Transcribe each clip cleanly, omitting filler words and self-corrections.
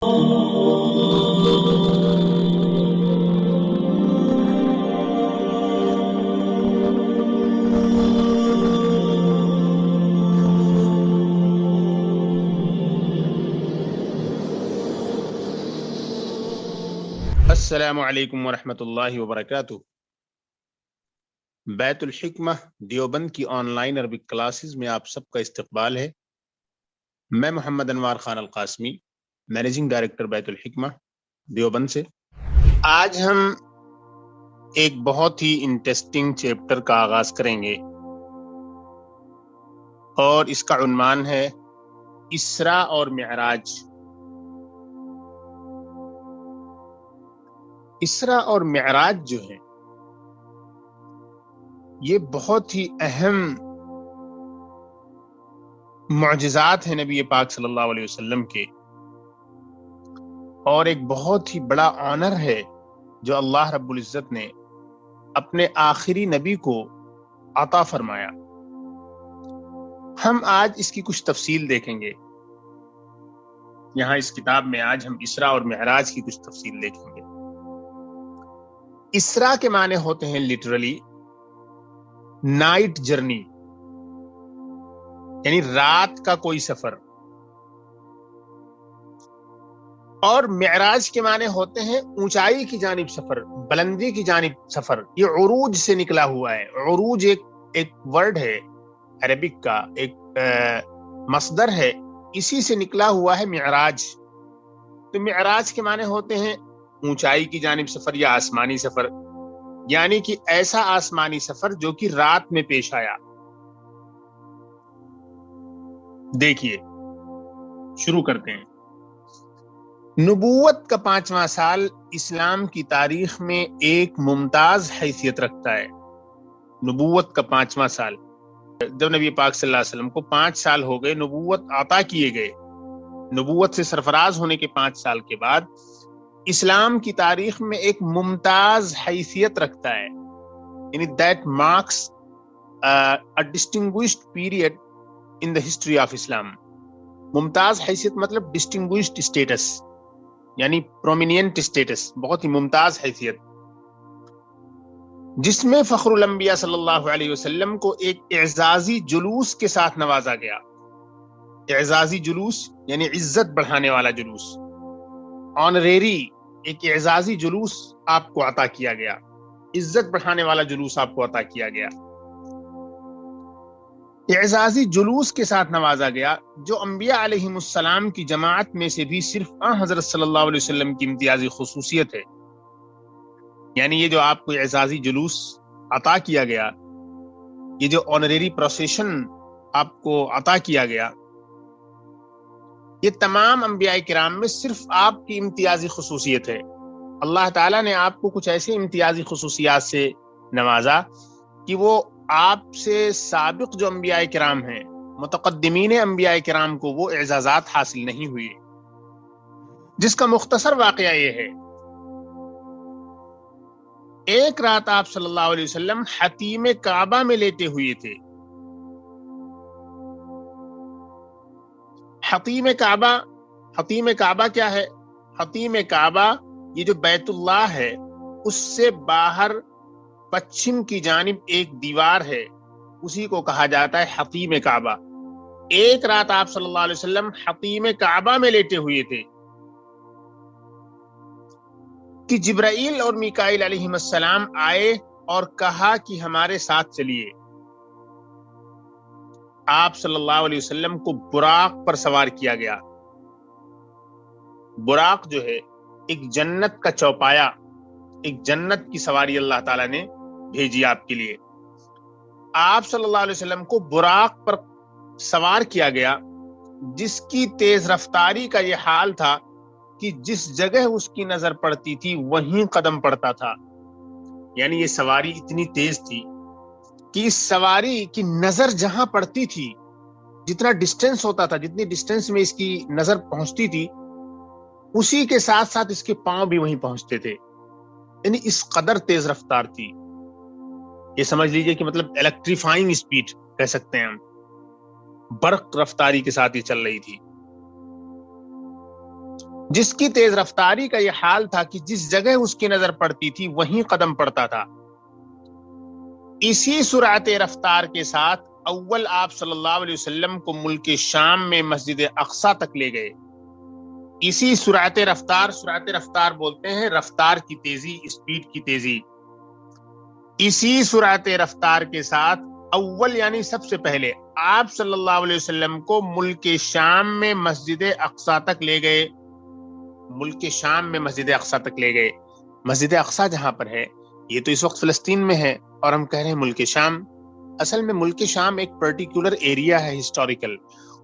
السلام علیکم ورحمۃ اللہ وبرکاتہ۔ بیت الحکمہ دیوبند کی آن لائن عربک کلاسز میں آپ سب کا استقبال ہے۔ میں محمد انوار خان القاسمی، مینیجنگ ڈائریکٹر بیت الحکمہ دیوبند سے۔ آج ہم ایک بہت ہی انٹرسٹنگ چیپٹر کا آغاز کریں گے اور اس کا عنوان ہے اسراء اور معراج۔ اسراء اور معراج جو ہے یہ بہت ہی اہم معجزات ہیں نبی پاک صلی اللہ علیہ وسلم کے، اور ایک بہت ہی بڑا آنر ہے جو اللہ رب العزت نے اپنے آخری نبی کو عطا فرمایا۔ ہم آج اس کی کچھ تفصیل دیکھیں گے۔ یہاں اس کتاب میں آج ہم اسراء اور معراج کی کچھ تفصیل دیکھیں گے۔ اسراء کے معنی ہوتے ہیں لٹرلی نائٹ جرنی، یعنی رات کا کوئی سفر، اور معراج کے معنی ہوتے ہیں اونچائی کی جانب سفر، بلندی کی جانب سفر۔ یہ عروج سے نکلا ہوا ہے۔ عروج ایک ورڈ ہے عربک کا، ایک مصدر ہے، اسی سے نکلا ہوا ہے معراج۔ تو معراج کے معنی ہوتے ہیں اونچائی کی جانب سفر یا آسمانی سفر، یعنی کہ ایسا آسمانی سفر جو کہ رات میں پیش آیا۔ دیکھیے، شروع کرتے ہیں۔ نبوت کا 5واں سال اسلام کی تاریخ میں ایک ممتاز حیثیت رکھتا ہے۔ نبوت کا 5واں سال، جب نبی پاک صلی اللہ علیہ وسلم کو 5 سال ہو گئے، نبوت عطا کیے گئے، نبوت سے سرفراز ہونے کے 5 سال کے بعد اسلام کی تاریخ میں ایک ممتاز حیثیت رکھتا ہے، یعنی that marks a distinguished period in the history of Islam۔ ممتاز حیثیت مطلب distinguished status، یعنی prominent status، بہت ہی ممتاز حیثیت، جس میں فخر الانبیاء صلی اللہ علیہ وسلم کو ایک اعزازی جلوس کے ساتھ نوازا گیا۔ اعزازی جلوس یعنی عزت بڑھانے والا جلوس، آنریری، ایک اعزازی جلوس آپ کو عطا کیا گیا، عزت بڑھانے والا جلوس آپ کو عطا کیا گیا، اعزازی جلوس کے ساتھ نوازا گیا، جو انبیاء علیہم السلام کی جماعت میں سے بھی صرف حضرت صلی اللہ علیہ وسلم کی امتیازی خصوصیت ہے۔ یعنی یہ جو آپ کو اعزازی جلوس عطا کیا گیا، یہ جو آنریری پروسیشن آپ کو عطا کیا گیا، یہ تمام انبیاء کرام میں صرف آپ کی امتیازی خصوصیت ہے۔ اللہ تعالیٰ نے آپ کو کچھ ایسی امتیازی خصوصیات سے نوازا کہ وہ آپ سے سابق جو انبیاء کرام ہیں، متقدمین انبیاء کرام کو وہ اعزازات حاصل نہیں ہوئی، جس کا مختصر واقعہ یہ ہے۔ ایک رات آپ صلی اللہ علیہ وسلم حتیم کعبہ میں لیٹے ہوئے تھے۔ حتیم کعبہ کیا ہے؟ حتیم کعبہ یہ جو بیت اللہ ہے، اس سے باہر پچھم کی جانب ایک دیوار ہے، اسی کو کہا جاتا ہے حتیم کعبہ۔ ایک رات آپ صلی اللہ علیہ وسلم حتیم کعبہ میں لیٹے ہوئے تھے کہ جبرائیل اور میکائیل علیہ السلام آئے اور کہا کہ ہمارے ساتھ چلیے۔ آپ صلی اللہ علیہ وسلم کو براق پر سوار کیا گیا۔ براق جو ہے ایک جنت کا چوپایا، ایک جنت کی سواری اللہ تعالیٰ نے بھیجی آپ کے لیے۔ آپ صلی اللہ علیہ وسلم کو براق پر سوار کیا گیا، جس کی تیز رفتاری کا یہ حال تھا کہ جس جگہ اس کی نظر پڑتی تھی وہیں قدم پڑتا تھا۔ یعنی یہ سواری اتنی تیز تھی کہ اس سواری کی نظر جہاں پڑتی تھی، جتنا ڈسٹینس ہوتا تھا، جتنی ڈسٹینس میں اس کی نظر پہنچتی تھی، اسی کے ساتھ ساتھ اس کے پاؤں بھی وہیں پہنچتے تھے۔ یعنی اس قدر تیز رفتار تھی، یہ سمجھ لیجئے کہ مطلب الیکٹریفائنگ اسپیڈ کہہ سکتے ہیں ہم، برق رفتاری کے ساتھ یہ چل رہی تھی۔ جس کی تیز رفتاری کا یہ حال تھا کہ جس جگہ اس کی نظر پڑتی تھی وہیں قدم پڑتا تھا۔ اسی سرعت رفتار کے ساتھ اول آپ صلی اللہ علیہ وسلم کو ملک شام میں مسجد اقصی تک لے گئے۔ اسی سرعت رفتار بولتے ہیں رفتار کی تیزی، اسپیڈ کی تیزی۔ اسی سرعت رفتار کے ساتھ اول یعنی سب سے پہلے آپ صلی اللہ علیہ وسلم کو ملک شام میں مسجد اقصی تک لے گئے۔ ملک شام میں مسجد اقصی تک لے گئے۔ مسجد اقصی جہاں پر ہے یہ تو اس وقت فلسطین میں ہے، اور ہم کہہ رہے ہیں ملک شام۔ اصل میں ملک شام ایک پرٹیکولر ایریا ہے ہسٹوریکل،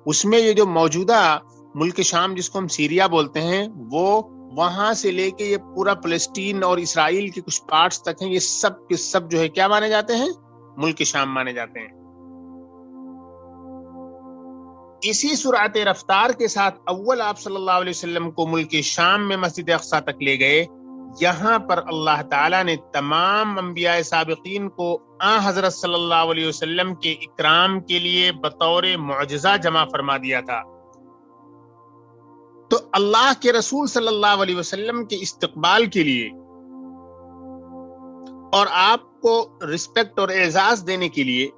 اس میں یہ جو موجودہ ملک شام جس کو ہم سیریا بولتے ہیں، وہ وہاں سے لے کے یہ پورا فلسطین اور اسرائیل کے کچھ پارٹس تک ہیں، یہ سب کے سب جو ہے کیا مانے جاتے ہیں؟ ملک شام مانے جاتے ہیں۔ اسی سرعت رفتار کے ساتھ اول آپ صلی اللہ علیہ وسلم کو ملک شام میں مسجد اقصی تک لے گئے۔ یہاں پر اللہ تعالیٰ نے تمام انبیاء سابقین کو حضرت صلی اللہ علیہ وسلم کے اکرام کے لیے بطور معجزہ جمع فرما دیا تھا۔ تو اللہ کے رسول صلی اللہ علیہ وسلم کے استقبال کے لیے اور آپ کو رسپیکٹ اور اعزاز دینے کے لیے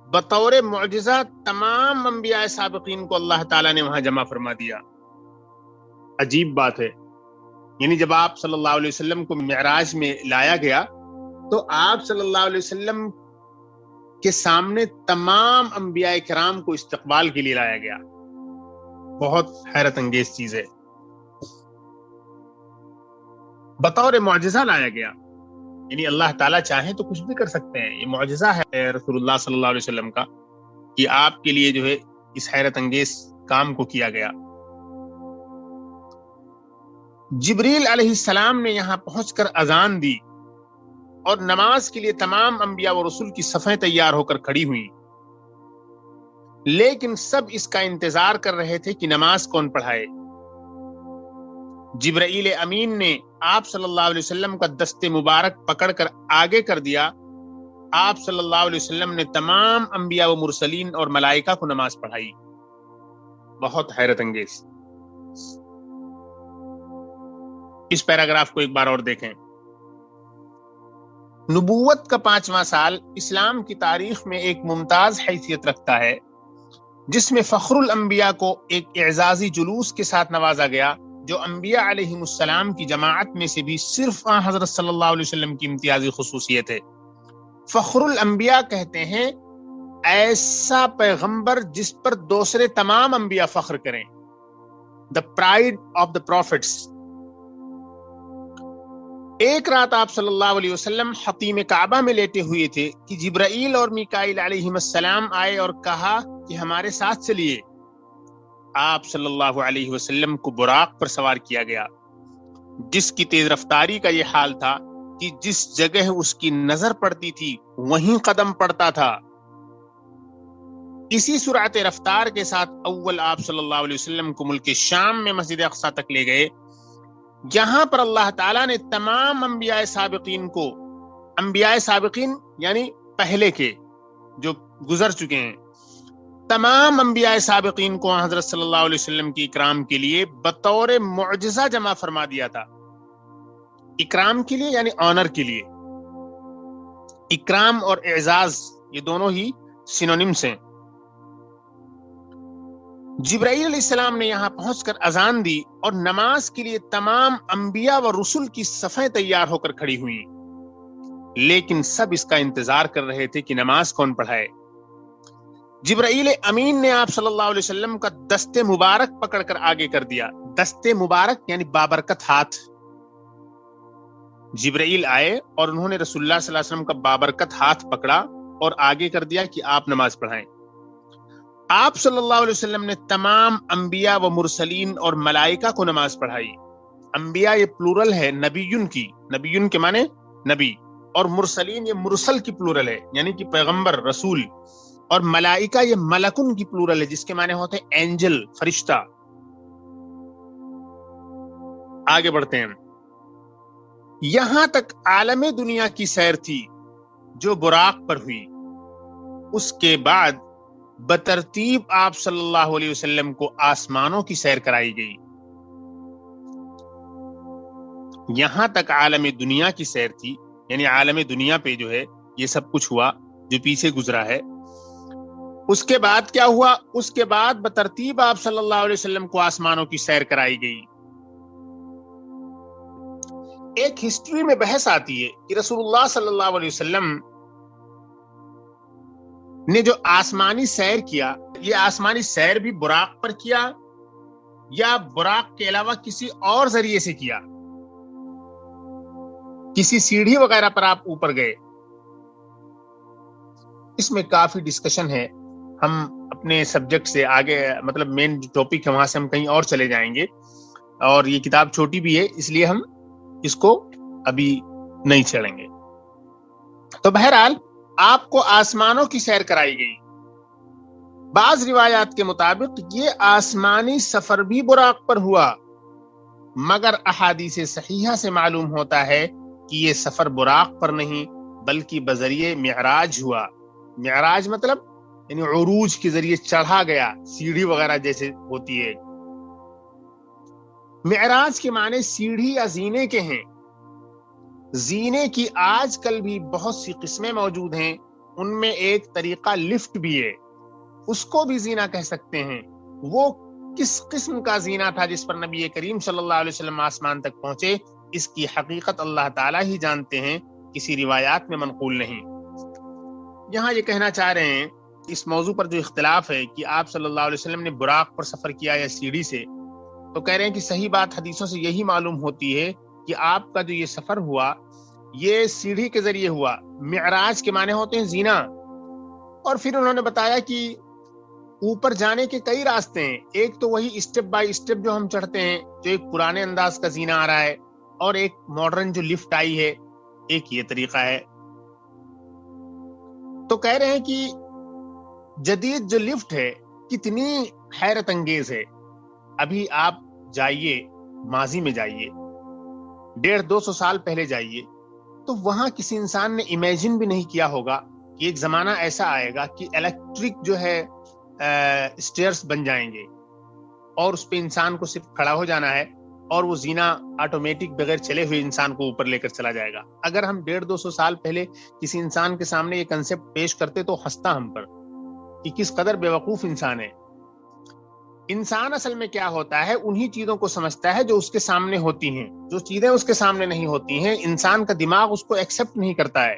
بطور معجزہ تمام انبیاء سابقین کو اللہ تعالیٰ نے وہاں جمع فرما دیا۔ عجیب بات ہے، یعنی جب آپ صلی اللہ علیہ وسلم کو معراج میں لایا گیا تو آپ صلی اللہ علیہ وسلم کے سامنے تمام انبیاء کرام کو استقبال کے لیے لایا گیا۔ بہت حیرت انگیز چیز ہے، بطور معجزہ لایا گیا۔ یعنی اللہ تعالیٰ چاہیں تو کچھ بھی کر سکتے ہیں، یہ معجزہ ہے رسول اللہ صلی اللہ علیہ وسلم کا کہ آپ کے لیے جو ہے اس حیرت انگیز کام کو کیا گیا۔ جبریل علیہ السلام نے یہاں پہنچ کر اذان دی اور نماز کے لیے تمام انبیاء و رسول کی صفیں تیار ہو کر کھڑی ہوئیں، لیکن سب اس کا انتظار کر رہے تھے کہ نماز کون پڑھائے۔ جبرائیل امین نے آپ صلی اللہ علیہ وسلم کا دست مبارک پکڑ کر آگے کر دیا۔ آپ صلی اللہ علیہ وسلم نے تمام انبیاء و مرسلین اور ملائکہ کو نماز پڑھائی۔ بہت حیرت انگیز۔ اس پیراگراف کو ایک بار اور دیکھیں۔ نبوت کا 5واں سال اسلام کی تاریخ میں ایک ممتاز حیثیت رکھتا ہے، جس میں فخر الانبیاء کو ایک اعزازی جلوس کے ساتھ نوازا گیا، جو انبیاء علیہم السلام کی جماعت میں سے بھی صرف حضرت صلی اللہ علیہ وسلم کی امتیازی خصوصیت ہے۔ فخر الانبیاء کہتے ہیں ایسا پیغمبر جس پر دوسرے تمام انبیاء فخر کریں، the pride of the prophets۔ ایک رات آپ صلی اللہ علیہ وسلم حطیم کعبہ میں لیٹے ہوئے تھے کہ جبرائیل اور میکائیل علیہم السلام آئے اور کہا کہ ہمارے ساتھ چلیے۔ آپ صلی اللہ علیہ وسلم کو براق پر سوار کیا گیا، جس کی تیز رفتاری کا یہ حال تھا کہ جس جگہ اس کی نظر پڑتی تھی وہیں قدم پڑتا تھا۔ اسی سرعت رفتار کے ساتھ اول آپ صلی اللہ علیہ وسلم کو ملک شام میں مسجد اقصی تک لے گئے۔ یہاں پر اللہ تعالیٰ نے تمام انبیاء سابقین کو، انبیاء سابقین یعنی پہلے کے جو گزر چکے ہیں، تمام انبیاء سابقین کو حضرت صلی اللہ علیہ وسلم کی اکرام کے لیے بطور معجزہ جمع فرما دیا تھا۔ اکرام کے لیے یعنی آنر کے لیے۔ اکرام اور اعزاز یہ دونوں ہی سینونیمز ہیں۔ جبرائیل علیہ السلام نے یہاں پہنچ کر اذان دی اور نماز کے لیے تمام انبیاء و رسول کی صفیں تیار ہو کر کھڑی ہوئیں، لیکن سب اس کا انتظار کر رہے تھے کہ نماز کون پڑھائے۔ جبرائیل امین نے آپ صلی اللہ علیہ وسلم کا دست مبارک پکڑ کر آگے کر دیا۔ دست مبارک یعنی بابرکت ہاتھ۔ جبرائیل آئے اور انہوں نے رسول اللہ صلی اللہ علیہ وسلم کا بابرکت ہاتھ پکڑا اور آگے کر دیا کہ آپ نماز پڑھائیں۔ آپ صلی اللہ علیہ وسلم نے تمام انبیاء و مرسلین اور ملائکہ کو نماز پڑھائی۔ انبیاء یہ پلورل ہے نبیون کی، نبیون کے معنی نبی، اور مرسلین یہ مرسل کی پلورل ہے یعنی کہ پیغمبر رسول، اور ملائکہ یہ ملکن کی پلورل ہے جس کے معنی ہوتے ہیں اینجل فرشتہ۔ آگے بڑھتے ہیں۔ یہاں تک عالم دنیا کی سیر تھی جو براق پر ہوئی۔ اس کے بعد بترتیب آپ صلی اللہ علیہ وسلم کو آسمانوں کی سیر کرائی گئی۔ یہاں تک عالم دنیا کی سیر تھی، یعنی عالم دنیا پہ جو ہے یہ سب کچھ ہوا جو پیچھے گزرا ہے۔ اس کے بعد کیا ہوا؟ اس کے بعد بترتیب آپ صلی اللہ علیہ وسلم کو آسمانوں کی سیر کرائی گئی۔ ایک ہسٹری میں بحث آتی ہے کہ رسول اللہ صلی اللہ علیہ وسلم نے جو آسمانی سیر کیا، یہ آسمانی سیر بھی براق پر کیا یا براق کے علاوہ کسی اور ذریعے سے کیا؟ کسی سیڑھی وغیرہ پر آپ اوپر گئے؟ اس میں کافی ڈسکشن ہے، ہم اپنے سبجیکٹ سے آگے، مطلب مین ٹاپک ہے وہاں سے ہم کہیں اور چلے جائیں گے، اور یہ کتاب چھوٹی بھی ہے اس لیے ہم اس کو ابھی نہیں چھیڑیں گے۔ تو بہرحال آپ کو آسمانوں کی سیر کرائی گئی۔ بعض روایات کے مطابق یہ آسمانی سفر بھی براق پر ہوا، مگر احادیث صحیحہ سے معلوم ہوتا ہے کہ یہ سفر براق پر نہیں بلکہ بذریعہ معراج ہوا۔ معراج مطلب یعنی عروج کے ذریعے چڑھا گیا، سیڑھی وغیرہ جیسے ہوتی ہے۔ معراج کے معنی سیڑھی یا زینے کے ہیں۔ زینے کی آج کل بھی بہت سی قسمیں موجود ہیں، ان میں ایک طریقہ لفٹ بھی ہے، اس کو بھی زینہ کہہ سکتے ہیں۔ وہ کس قسم کا زینہ تھا جس پر نبی کریم صلی اللہ علیہ وسلم آسمان تک پہنچے، اس کی حقیقت اللہ تعالیٰ ہی جانتے ہیں، کسی روایات میں منقول نہیں۔ یہاں یہ کہنا چاہ رہے ہیں اس موضوع پر جو اختلاف ہے کہ آپ صلی اللہ علیہ وسلم نے براق پر سفر کیا یا سیڑھی سے، تو کہہ رہے ہیں کہ صحیح بات حدیثوں سے یہی معلوم ہوتی ہے کہ آپ کا جو یہ سفر ہوا یہ سیڑھی کے ذریعے ہوا۔ معراج کے معنی ہوتے ہیں زینہ، اور پھر انہوں نے بتایا کہ اوپر جانے کے کئی راستے ہیں، ایک تو وہی اسٹیپ بائی اسٹیپ جو ہم چڑھتے ہیں، جو ایک پرانے انداز کا زینہ آ رہا ہے، اور ایک ماڈرن جو لفٹ آئی ہے، ایک یہ طریقہ ہے۔ تو کہہ رہے ہیں کہ جدید جو لفٹ ہے کتنی حیرت انگیز ہے۔ ابھی آپ جائیے، ماضی میں جائیے، 150-200 سال پہلے جائیے، تو وہاں کسی انسان نے امیجن بھی نہیں کیا ہوگا کہ ایک زمانہ ایسا آئے گا کہ الیکٹرک جو ہے اسٹیئرس بن جائیں گے، اور اس پہ انسان کو صرف کھڑا ہو جانا ہے، اور وہ زینہ آٹومیٹک بغیر چلے ہوئے انسان کو اوپر لے کر چلا جائے گا۔ اگر ہم 150-200 سال پہلے کسی انسان کے سامنے یہ کنسپٹ پیش کرتے تو ہنستا ہم پر کہ کس قدر بیوقوف انسان ہے۔ انسان اصل میں کیا ہوتا ہے، انہی چیزوں کو سمجھتا ہے جو اس کے سامنے ہوتی ہیں، جو چیزیں اس کے سامنے نہیں ہوتی ہیں انسان کا دماغ اس کو ایکسپٹ نہیں کرتا ہے۔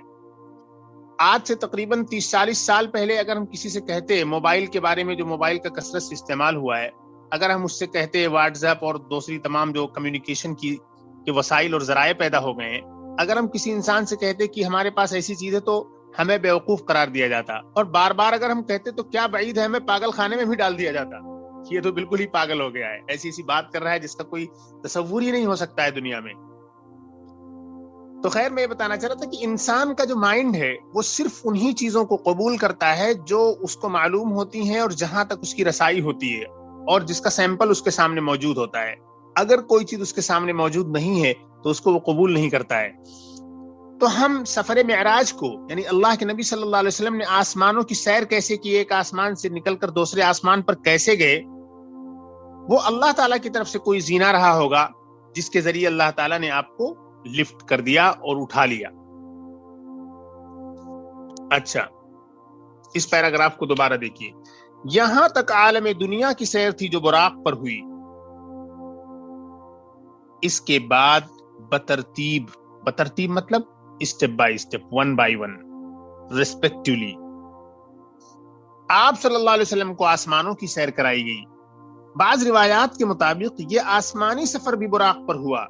آج سے تقریباً 30-40 سال پہلے اگر ہم کسی سے کہتے موبائل کے بارے میں، جو موبائل کا کثرت سے استعمال ہوا ہے، اگر ہم اس سے کہتے واٹس ایپ اور دوسری تمام جو کمیونیکیشن کی وسائل اور ذرائع پیدا ہو گئے ہیں، اگر ہم کسی انسان سے کہتے کہ ہمارے پاس ایسی چیز ہے تو ہمیں بیوقوف قرار دیا جاتا، اور بار بار اگر ہم کہتے تو کیا بعید ہے، ہمیں پاگل خانے میں بھی ڈال دیا جاتا، یہ تو بالکل ہی پاگل ہو گیا ہے، ایسی بات کر رہا ہے جس کا کوئی تصور ہی نہیں ہو سکتا ہے دنیا میں۔ تو خیر میں یہ بتانا چاہ رہا تھا کہ انسان کا جو مائنڈ ہے وہ صرف انہی چیزوں کو قبول کرتا ہے جو اس کو معلوم ہوتی ہیں اور جہاں تک اس کی رسائی ہوتی ہے، اور جس کا سیمپل اس کے سامنے موجود ہوتا ہے۔ اگر کوئی چیز اس کے سامنے موجود نہیں ہے تو اس کو وہ قبول نہیں کرتا ہے۔ تو ہم سفر معراج کو، یعنی اللہ کے نبی صلی اللہ علیہ وسلم نے آسمانوں کی سیر کیسے کی، ایک آسمان سے نکل کر دوسرے آسمان پر کیسے گئے، وہ اللہ تعالیٰ کی طرف سے کوئی زینہ رہا ہوگا جس کے ذریعے اللہ تعالیٰ نے آپ کو لفٹ کر دیا اور اٹھا لیا۔ اچھا، اس پیراگراف کو دوبارہ دیکھیے۔ یہاں تک عالم دنیا کی سیر تھی جو براق پر ہوئی، اس کے بعد بترتیب مطلب step by step, 1 by 1 respectively آپ صلی اللہ علیہ وسلم کو آسمانوں کی سیر کرائی گئی۔ بعض روایات کے مطابق یہ آسمانی سفر بھی براق پر ہوا،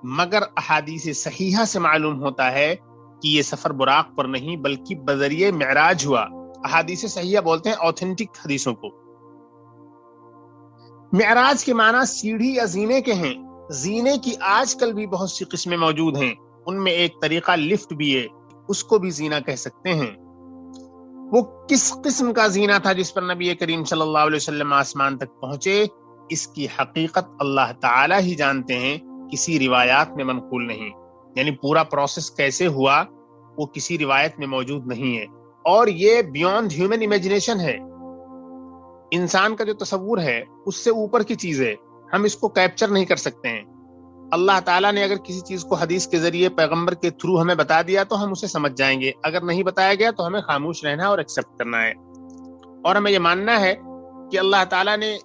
مگر احادیث صحیحہ سے معلوم ہوتا ہے کہ یہ سفر براق پر نہیں بلکہ بذریعہ معراج ہوا۔ احادیث صحیحہ بولتے ہیں اوتھینٹک حدیثوں کو۔ معراج کے معنی سیڑھی یا زینے کے ہیں۔ زینے کی آج کل بھی بہت سی قسمیں موجود ہیں، ان میں ایک طریقہ لفٹ بھی ہے، اس کو بھی زینہ کہہ سکتے ہیں۔ وہ کس قسم کا زینہ تھا جس پر نبی کریم صلی اللہ علیہ وسلم آسمان تک پہنچے، اس کی حقیقت اللہ تعالی ہی جانتے ہیں، کسی روایات میں منقول نہیں۔ یعنی پورا پروسیس کیسے ہوا وہ کسی روایت میں موجود نہیں ہے، اور یہ بیونڈ ہیومن امیجنیشن ہے۔ انسان کا جو تصور ہے اس سے اوپر کی چیز ہے، ہم اس کو کیپچر نہیں کر سکتے ہیں۔ اللہ تعالیٰ نے اگر کسی چیز کو حدیث کے ذریعے پیغمبر کے تھرو ہمیں بتا دیا تو ہم اسے سمجھ جائیں گے، اگر نہیں بتایا گیا تو ہمیں خاموش رہنا اور ایکسیپٹ کرنا ہے، اور ہمیں یہ ماننا ہے کہ اللہ تعالیٰ نے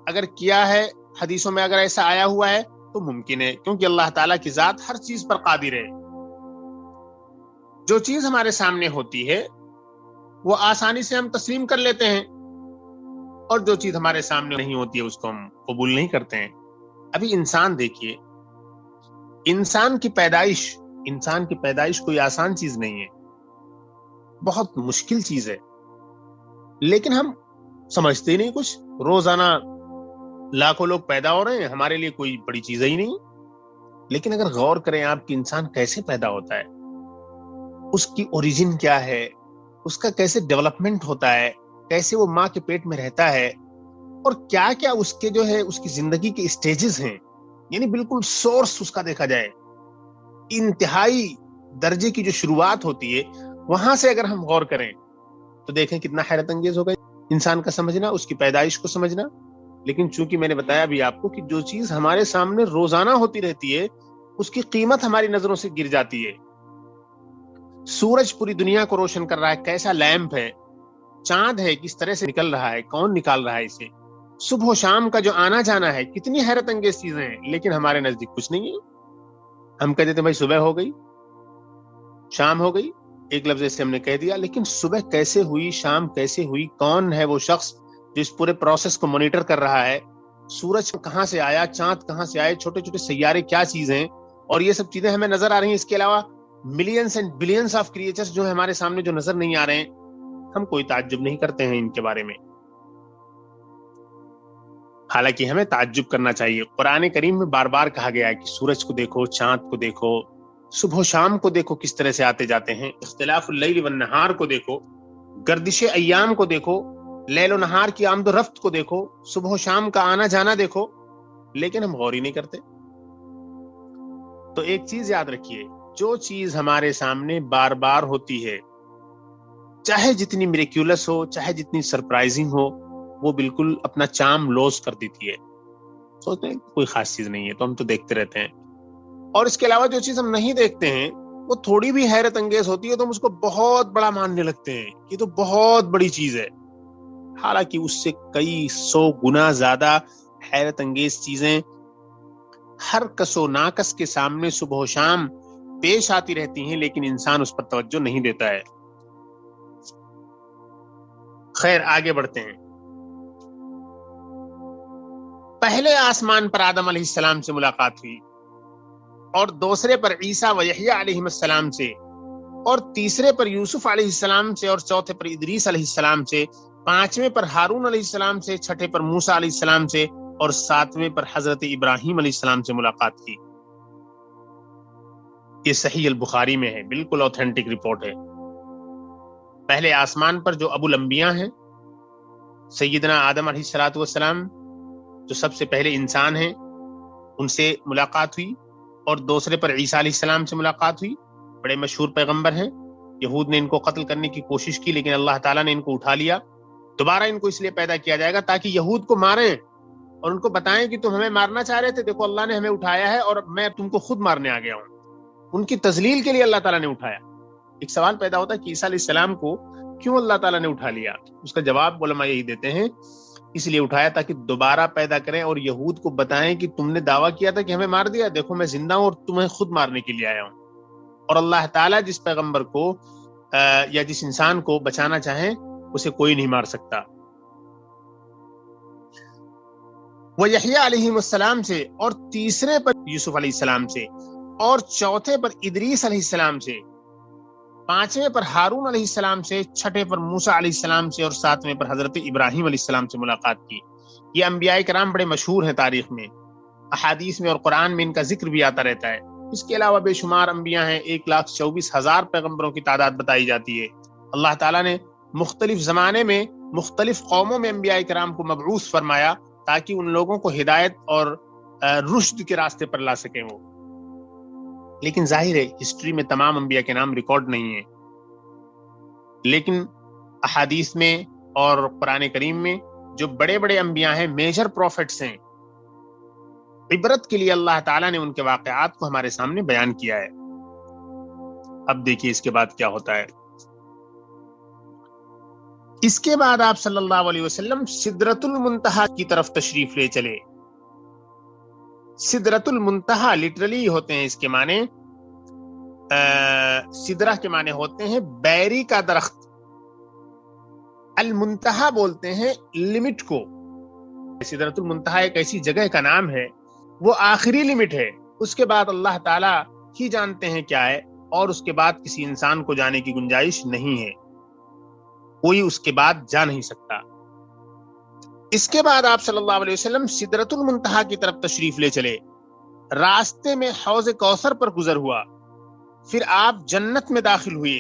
اگر کیا ہے، حدیثوں میں اگر ایسا آیا ہوا ہے تو ممکن ہے، کیونکہ اللہ تعالیٰ کی ذات ہر چیز پر قادر ہے۔ جو چیز ہمارے سامنے ہوتی ہے وہ آسانی سے ہم تسلیم کر لیتے ہیں، اور جو چیز ہمارے سامنے نہیں ہوتی ہے اس کو ہم قبول نہیں کرتے ہیں۔ ابھی انسان دیکھیے، انسان کی پیدائش کوئی آسان چیز نہیں ہے، بہت مشکل چیز ہے، لیکن ہم سمجھتے ہی نہیں کچھ۔ روزانہ لاکھوں لوگ پیدا ہو رہے ہیں، ہمارے لیے کوئی بڑی چیز ہی نہیں۔ لیکن اگر غور کریں آپ کی انسان کیسے پیدا ہوتا ہے، اس کی اوریجن کیا ہے، اس کا کیسے ڈیولپمنٹ ہوتا ہے، کیسے وہ ماں کے پیٹ میں رہتا ہے، اور کیا کیا اس کے جو ہے اس کی زندگی کے اسٹیجز ہیں، یعنی بالکل سورس اس کا دیکھا جائے، انتہائی درجے کی جو شروعات ہوتی ہے، وہاں سے اگر ہم غور کریں تو دیکھیں کتنا حیرت انگیز ہوگا انسان کا سمجھنا، اس کی پیدائش کو سمجھنا۔ لیکن چونکہ میں نے بتایا بھی آپ کو کہ جو چیز ہمارے سامنے روزانہ ہوتی رہتی ہے اس کی قیمت ہماری نظروں سے گر جاتی ہے۔ سورج پوری دنیا کو روشن کر رہا ہے، کیسا لیمپ ہے، چاند ہے کس طرح سے نکل رہا ہے، کون نکال رہا ہے اسے، صبح و شام کا جو آنا جانا ہے، کتنی حیرت انگیز چیزیں ہیں، لیکن ہمارے نزدیک کچھ نہیں ہے۔ ہم کہتے تھے بھائی صبح ہو گئی، شام ہو گئی، ایک لفظ سے ہم نے کہہ دیا، لیکن صبح کیسے ہوئی، شام کیسے ہوئی، کون ہے وہ شخص جو اس پورے پروسیس کو مانیٹر کر رہا ہے، سورج کہاں سے آیا، چاند کہاں سے آئے، چھوٹے چھوٹے سیارے کیا چیز ہیں، اور یہ سب چیزیں ہمیں نظر آ رہی ہیں۔ اس کے علاوہ millions and billions of creatures جو ہمارے سامنے جو نظر نہیں آ رہے ہیں، ہم کوئی تعجب نہیں کرتے ہیں ان کے بارے میں، حالانکہ ہمیں تعجب کرنا چاہیے۔ قرآن کریم میں بار بار کہا گیا ہے کہ سورج کو دیکھو، چاند کو دیکھو، صبح و شام کو دیکھو کس طرح سے آتے جاتے ہیں، اختلاف اللیل والنہار کو دیکھو، گردش ایام کو دیکھو، لیل و نہار کی آمد و رفت کو دیکھو، صبح و شام کا آنا جانا دیکھو، لیکن ہم غور ہی نہیں کرتے۔ تو ایک چیز یاد رکھیے، جو چیز ہمارے سامنے بار بار ہوتی ہے، چاہے جتنی میریکیولس ہو، چاہے جتنی سرپرائزنگ ہو، وہ بالکل اپنا چارم لوز کر دیتی ہے، سوچتے ہیں کوئی خاص چیز نہیں ہے تو ہم تو دیکھتے رہتے ہیں۔ اور اس کے علاوہ جو چیز ہم نہیں دیکھتے ہیں وہ تھوڑی بھی حیرت انگیز ہوتی ہے تو ہم اس کو بہت بڑا ماننے لگتے ہیں، یہ تو بہت بڑی چیز ہے، حالانکہ اس سے کئی سو گنا زیادہ حیرت انگیز چیزیں ہر کس و ناکس کے سامنے صبح و شام پیش آتی رہتی ہیں، لیکن انسان اس پر توجہ نہیں دیتا ہے۔ خیر، آگے بڑھتے ہیں۔ پہلے آسمان پر آدم علیہ السلام سے ملاقات ہوئی، اور دوسرے پر عیسیٰ و یحییٰ علیہ السلام سے، اور تیسرے پر یوسف علیہ السلام سے، اور چوتھے پر ادریس علیہ السلام سے، پانچویں پر ہارون علیہ السلام سے، چھٹے پر موسیٰ علیہ السلام سے، اور ساتویں پر حضرت ابراہیم علیہ السلام سے ملاقات کی۔ یہ صحیح البخاری میں ہے، بالکل اوتھینٹک رپورٹ ہے۔ پہلے آسمان پر جو ابو الانبیاء ہیں، سیدنا آدم علیہ السلام جو سب سے پہلے انسان ہیں، ان سے ملاقات ہوئی، اور دوسرے پر عیسیٰ علیہ السلام سے ملاقات ہوئی، بڑے مشہور پیغمبر ہیں۔ یہود نے ان کو قتل کرنے کی کوشش کی، لیکن اللہ تعالیٰ نے ان کو اٹھا لیا۔ دوبارہ ان کو اس لیے پیدا کیا جائے گا تاکہ یہود کو ماریں اور ان کو بتائیں کہ تم ہمیں مارنا چاہ رہے تھے، دیکھو اللہ نے ہمیں اٹھایا ہے اور میں تم کو خود مارنے آ گیا ہوں۔ ان کی تذلیل کے لیے اللہ تعالیٰ نے اٹھایا۔ ایک سوال پیدا ہوتا ہے کہ عیسیٰ علیہ السلام کو کیوں اللہ تعالیٰ نے اٹھا لیا؟ اس کا جواب علماء یہی دیتے ہیں، اس لیے اٹھایا تاکہ دوبارہ پیدا کریں اور یہود کو بتائیں کہ تم نے دعویٰ کیا تھا کہ ہمیں مار دیا، دیکھو میں زندہ ہوں اور تمہیں خود مارنے کے لیے آیا ہوں۔ اور اللہ تعالیٰ جس پیغمبر کو یا جس انسان کو بچانا چاہیں اسے کوئی نہیں مار سکتا۔ وہ یحییٰ علیہ السلام سے، اور تیسرے پر یوسف علیہ السلام سے، اور چوتھے پر ادریس علیہ السلام سے، پانچویں پر ہارون علیہ السلام سے، چھٹے پر موسیٰ علیہ السلام سے، اور ساتویں پر حضرت ابراہیم علیہ السلام سے ملاقات کی۔ یہ انبیاء کرام بڑے مشہور ہیں تاریخ میں، احادیث میں اور قرآن میں ان کا ذکر بھی آتا رہتا ہے۔ اس کے علاوہ بے شمار انبیاء ہیں، 1,24,000 پیغمبروں کی تعداد بتائی جاتی ہے۔ اللہ تعالیٰ نے مختلف زمانے میں مختلف قوموں میں انبیاء کرام کو مبعوث فرمایا تاکہ ان لوگوں کو ہدایت اور رشد کے راستے پر لا سکیں وہ۔ لیکن ظاہر ہے ہسٹری میں تمام انبیاء کے نام ریکارڈ نہیں ہیں، لیکن احادیث میں اور قرآن کریم میں جو بڑے بڑے انبیاء ہیں، میجر پروفٹس ہیں، عبرت کے لیے اللہ تعالیٰ نے ان کے واقعات کو ہمارے سامنے بیان کیا ہے۔ اب دیکھیے اس کے بعد کیا ہوتا ہے۔ اس کے بعد آپ صلی اللہ علیہ وسلم سدرۃ المنتہا کی طرف تشریف لے چلے۔ سدرۃ المنتہا لٹرلی ہوتے ہیں اس کے معنی، سدرہ کے معنی ہوتے ہیں بیری کا درخت، المنتہا بولتے ہیں لمٹ کو۔ سدرۃ المنتہا ایک ایسی جگہ کا نام ہے، وہ آخری لمٹ ہے، اس کے بعد اللہ تعالی ہی جانتے ہیں کیا ہے، اور اس کے بعد کسی انسان کو جانے کی گنجائش نہیں ہے، کوئی اس کے بعد جا نہیں سکتا۔ اس کے بعد آپ صلی اللہ علیہ وسلم سدرۃ المنتہا کی طرف تشریف لے چلے، راستے میں حوض کوثر پر گزر ہوا، پھر آپ جنت میں داخل ہوئے،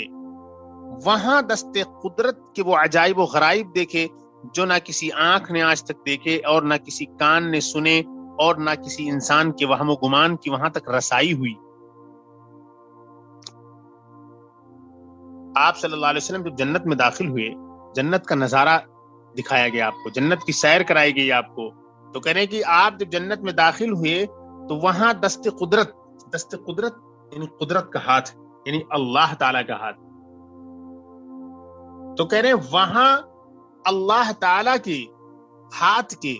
وہاں دست قدرت کے وہ عجائب و غرائب دیکھے جو نہ کسی آنکھ نے آج تک دیکھے، اور نہ کسی کان نے سنے، اور نہ کسی انسان کے وہم و گمان کی وہاں تک رسائی ہوئی۔ آپ صلی اللہ علیہ وسلم جب جنت میں داخل ہوئے، جنت کا نظارہ دکھایا گیا آپ کو، جنت کی سیر کرائی گئی آپ کو، تو کہہ رہے ہیں کہ آپ جب جنت میں داخل ہوئے تو وہاں دست قدرت یعنی قدرت کا ہاتھ، یعنی اللہ تعالی کا ہاتھ، تو کہہ رہے ہیں وہاں اللہ تعالی کے ہاتھ کے،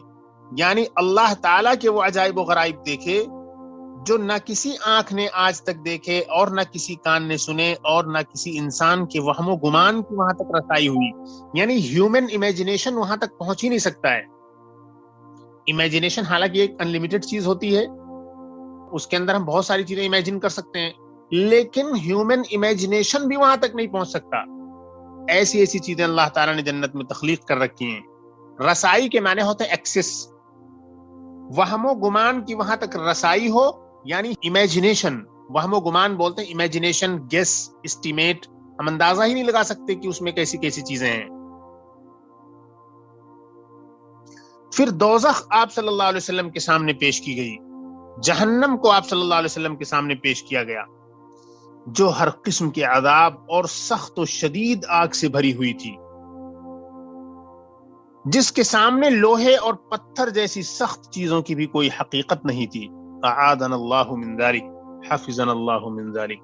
یعنی اللہ تعالی کے وہ عجائب و غرائب دیکھے جو نہ کسی آنکھ نے آج تک دیکھے، اور نہ کسی کان نے سنے، اور نہ کسی انسان کے وہم و گمان کی وہاں تک رسائی ہوئی۔ یعنی ہیومن امیجنیشن وہاں تک پہنچ ہی نہیں سکتا ہے۔ امیجنیشن حالانکہ ایک انلیمیٹڈ چیز ہوتی ہے، اس کے اندر ہم بہت ساری چیزیں امیجن کر سکتے ہیں، لیکن ہیومن امیجنیشن بھی وہاں تک نہیں پہنچ سکتا۔ ایسی ایسی چیزیں اللہ تعالیٰ نے جنت میں تخلیق کر رکھی ہیں۔ رسائی کے معنی ہوتے ہیں ایکسس، وہم و گمان کی وہاں تک رسائی ہو، یعنی امیجنیشن، وہم و گمان بولتے ہیں امیجنیشن، گیس، اسٹیمیٹ، ہم اندازہ ہی نہیں لگا سکتے کہ اس میں کیسی کیسی چیزیں ہیں۔ پھر دوزخ آپ صلی اللہ علیہ وسلم کے سامنے پیش کی گئی، جہنم کو آپ صلی اللہ علیہ وسلم کے سامنے پیش کیا گیا، جو ہر قسم کے عذاب اور سخت و شدید آگ سے بھری ہوئی تھی، جس کے سامنے لوہے اور پتھر جیسی سخت چیزوں کی بھی کوئی حقیقت نہیں تھی۔ اعاذنا اللہ من ذلک، حفظنا اللہ من ذلک۔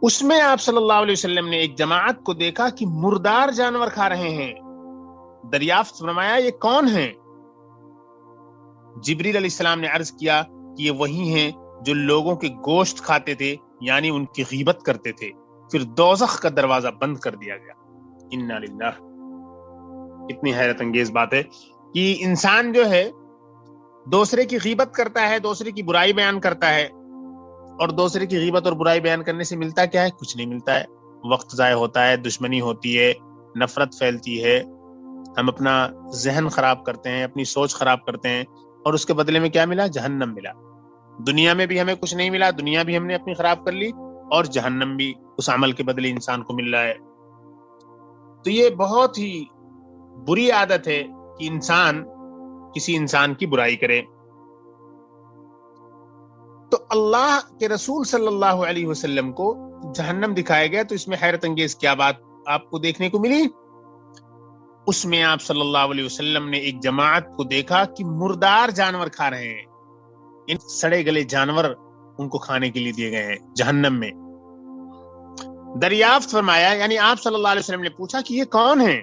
اس میں آپ صلی اللہ علیہ وسلم نے ایک جماعت کو دیکھا کہ مردار جانور کھا رہے ہیں۔ دریافت فرمایا یہ کون ہیں؟ جبریل علیہ السلام نے عرض کیا کہ یہ وہی ہیں جو لوگوں کے گوشت کھاتے تھے، یعنی ان کی غیبت کرتے تھے۔ پھر دوزخ کا دروازہ بند کر دیا گیا۔ انا للہ۔ اتنی حیرت انگیز بات ہے کہ انسان جو ہے دوسرے کی غیبت کرتا ہے، دوسرے کی برائی بیان کرتا ہے، اور دوسرے کی غیبت اور برائی بیان کرنے سے ملتا کیا ہے؟ کچھ نہیں ملتا ہے۔ وقت ضائع ہوتا ہے، دشمنی ہوتی ہے، نفرت پھیلتی ہے، ہم اپنا ذہن خراب کرتے ہیں، اپنی سوچ خراب کرتے ہیں، اور اس کے بدلے میں کیا ملا؟ جہنم ملا۔ دنیا میں بھی ہمیں کچھ نہیں ملا، دنیا بھی ہم نے اپنی خراب کر لی، اور جہنم بھی اس عمل کے بدلے انسان کو مل رہا ہے۔ تو یہ بہت ہی بری عادت ہے کہ انسان کسی انسان کی برائی کرے۔ تو اللہ کے رسول صلی اللہ علیہ وسلم کو جہنم دکھایا گیا، تو اس میں حیرت انگیز کیا بات آپ کو دیکھنے کو ملی؟ اس میں آپ صلی اللہ علیہ وسلم نے ایک جماعت کو دیکھا کہ مردار جانور کھا رہے ہیں، ان سڑے گلے جانور ان کو کھانے کے لیے دیے گئے ہیں جہنم میں۔ دریافت فرمایا، یعنی آپ صلی اللہ علیہ وسلم نے پوچھا کہ یہ کون ہیں؟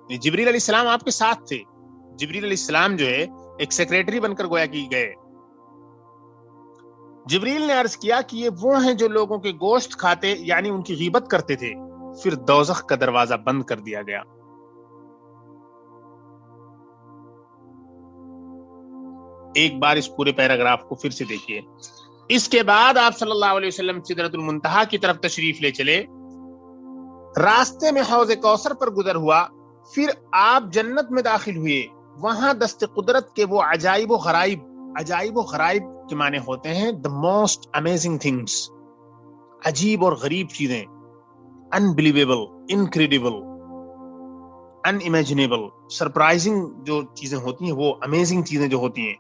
جبریل علیہ السلام آپ کے ساتھ تھے۔ جبریل علیہ السلام جو ہے ایک سیکریٹری بن کر گویا کی گئے۔ جبریل نے عرض کیا کہ یہ وہ ہیں جو لوگوں کے گوشت کھاتے، یعنی ان کی غیبت کرتے تھے۔ پھر دوزخ کا دروازہ بند کر دیا گیا۔ ایک بار اس پورے پیراگراف کو پھر سے دیکھیے۔ اس کے بعد آپ صلی اللہ علیہ وسلم سدرۃ المنتہا کی طرف تشریف لے چلے، راستے میں حوض کوثر پر گزر ہوا، پھر آپ جنت میں داخل ہوئے، وہاں دست قدرت کے وہ عجائب و غرائب، عجائب و غرائب کے معنی ہوتے ہیں the most amazing things، عجیب اور غریب چیزیں، unbelievable، incredible، unimaginable، سرپرائزنگ جو چیزیں ہوتی ہیں، وہ امیزنگ چیزیں جو ہوتی ہیں،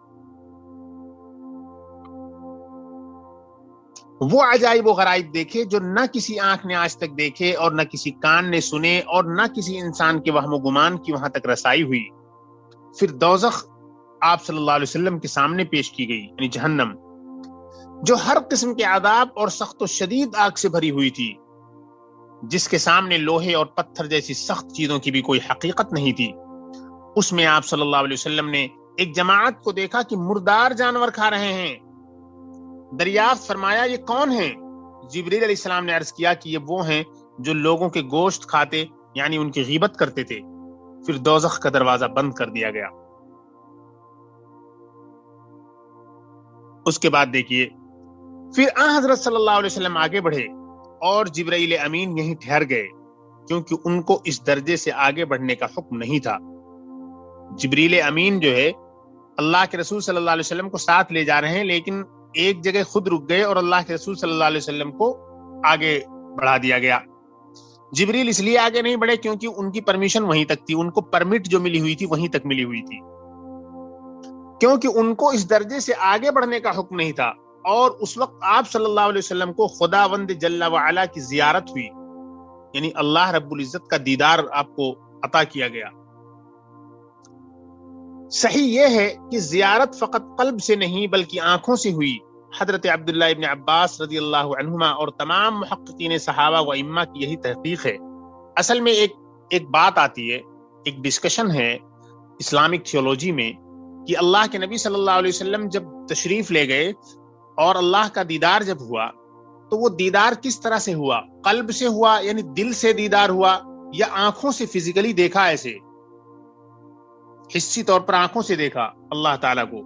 وہ عجائب و غرائب دیکھے جو نہ کسی آنکھ نے آج تک دیکھے، اور نہ کسی کان نے سنے، اور نہ کسی انسان کے وہم و گمان کی وہاں تک رسائی ہوئی۔ پھر دوزخ آپ صلی اللہ علیہ وسلم کے سامنے پیش کی گئی، یعنی جہنم، جو ہر قسم کے عذاب اور سخت و شدید آگ سے بھری ہوئی تھی، جس کے سامنے لوہے اور پتھر جیسی سخت چیزوں کی بھی کوئی حقیقت نہیں تھی۔ اس میں آپ صلی اللہ علیہ وسلم نے ایک جماعت کو دیکھا کہ مردار جانور کھا رہے ہیں۔ دریافت فرمایا یہ کون ہیں؟ جبریل علیہ السلام نے عرض کیا کہ یہ وہ ہیں جو لوگوں کے گوشت کھاتے، یعنی ان کی غیبت کرتے تھے۔ پھر دوزخ کا دروازہ بند کر دیا گیا۔ اس کے بعد دیکھیے، پھر آن حضرت صلی اللہ علیہ وسلم آگے بڑھے اور جبرائیل امین یہیں ٹھہر گئے، کیونکہ ان کو اس درجے سے آگے بڑھنے کا حکم نہیں تھا۔ جبریل امین جو ہے اللہ کے رسول صلی اللہ علیہ وسلم کو ساتھ لے جا رہے ہیں، لیکن ایک جگہ خود رک گئے اور اللہ کے رسول صلی اللہ علیہ وسلم کو آگے بڑھا دیا گیا۔ جبریل اس لیے آگے نہیں بڑھے کیونکہ ان کی پرمیشن وہیں تک تھی، ان کو پرمٹ جو ملی ہوئی تھی وہیں تک ملی ہوئی تھی، کیونکہ ان کو اس درجے سے آگے بڑھنے کا حکم نہیں تھا۔ اور اس وقت آپ صلی اللہ علیہ وسلم کو خداوند جل وعلا کی زیارت ہوئی، یعنی اللہ رب العزت کا دیدار آپ کو عطا کیا گیا۔ صحیح یہ ہے کہ زیارت فقط قلب سے نہیں بلکہ آنکھوں سے ہوئی۔ حضرت عبداللہ ابن عباس رضی اللہ عنہما اور تمام محققین صحابہ و ائمہ کی یہی تحقیق ہے۔ اصل میں ایک بات آتی ہے، ایک ڈسکشن ہے اسلامک تھیولوجی میں کہ اللہ کے نبی صلی اللہ علیہ وسلم جب تشریف لے گئے اور اللہ کا دیدار جب ہوا تو وہ دیدار کس طرح سے ہوا؟ قلب سے ہوا، یعنی دل سے دیدار ہوا، یا آنکھوں سے فزیکلی دیکھا، ایسے حصی طور پر آنکھوں سے دیکھا اللہ تعالیٰ کو؟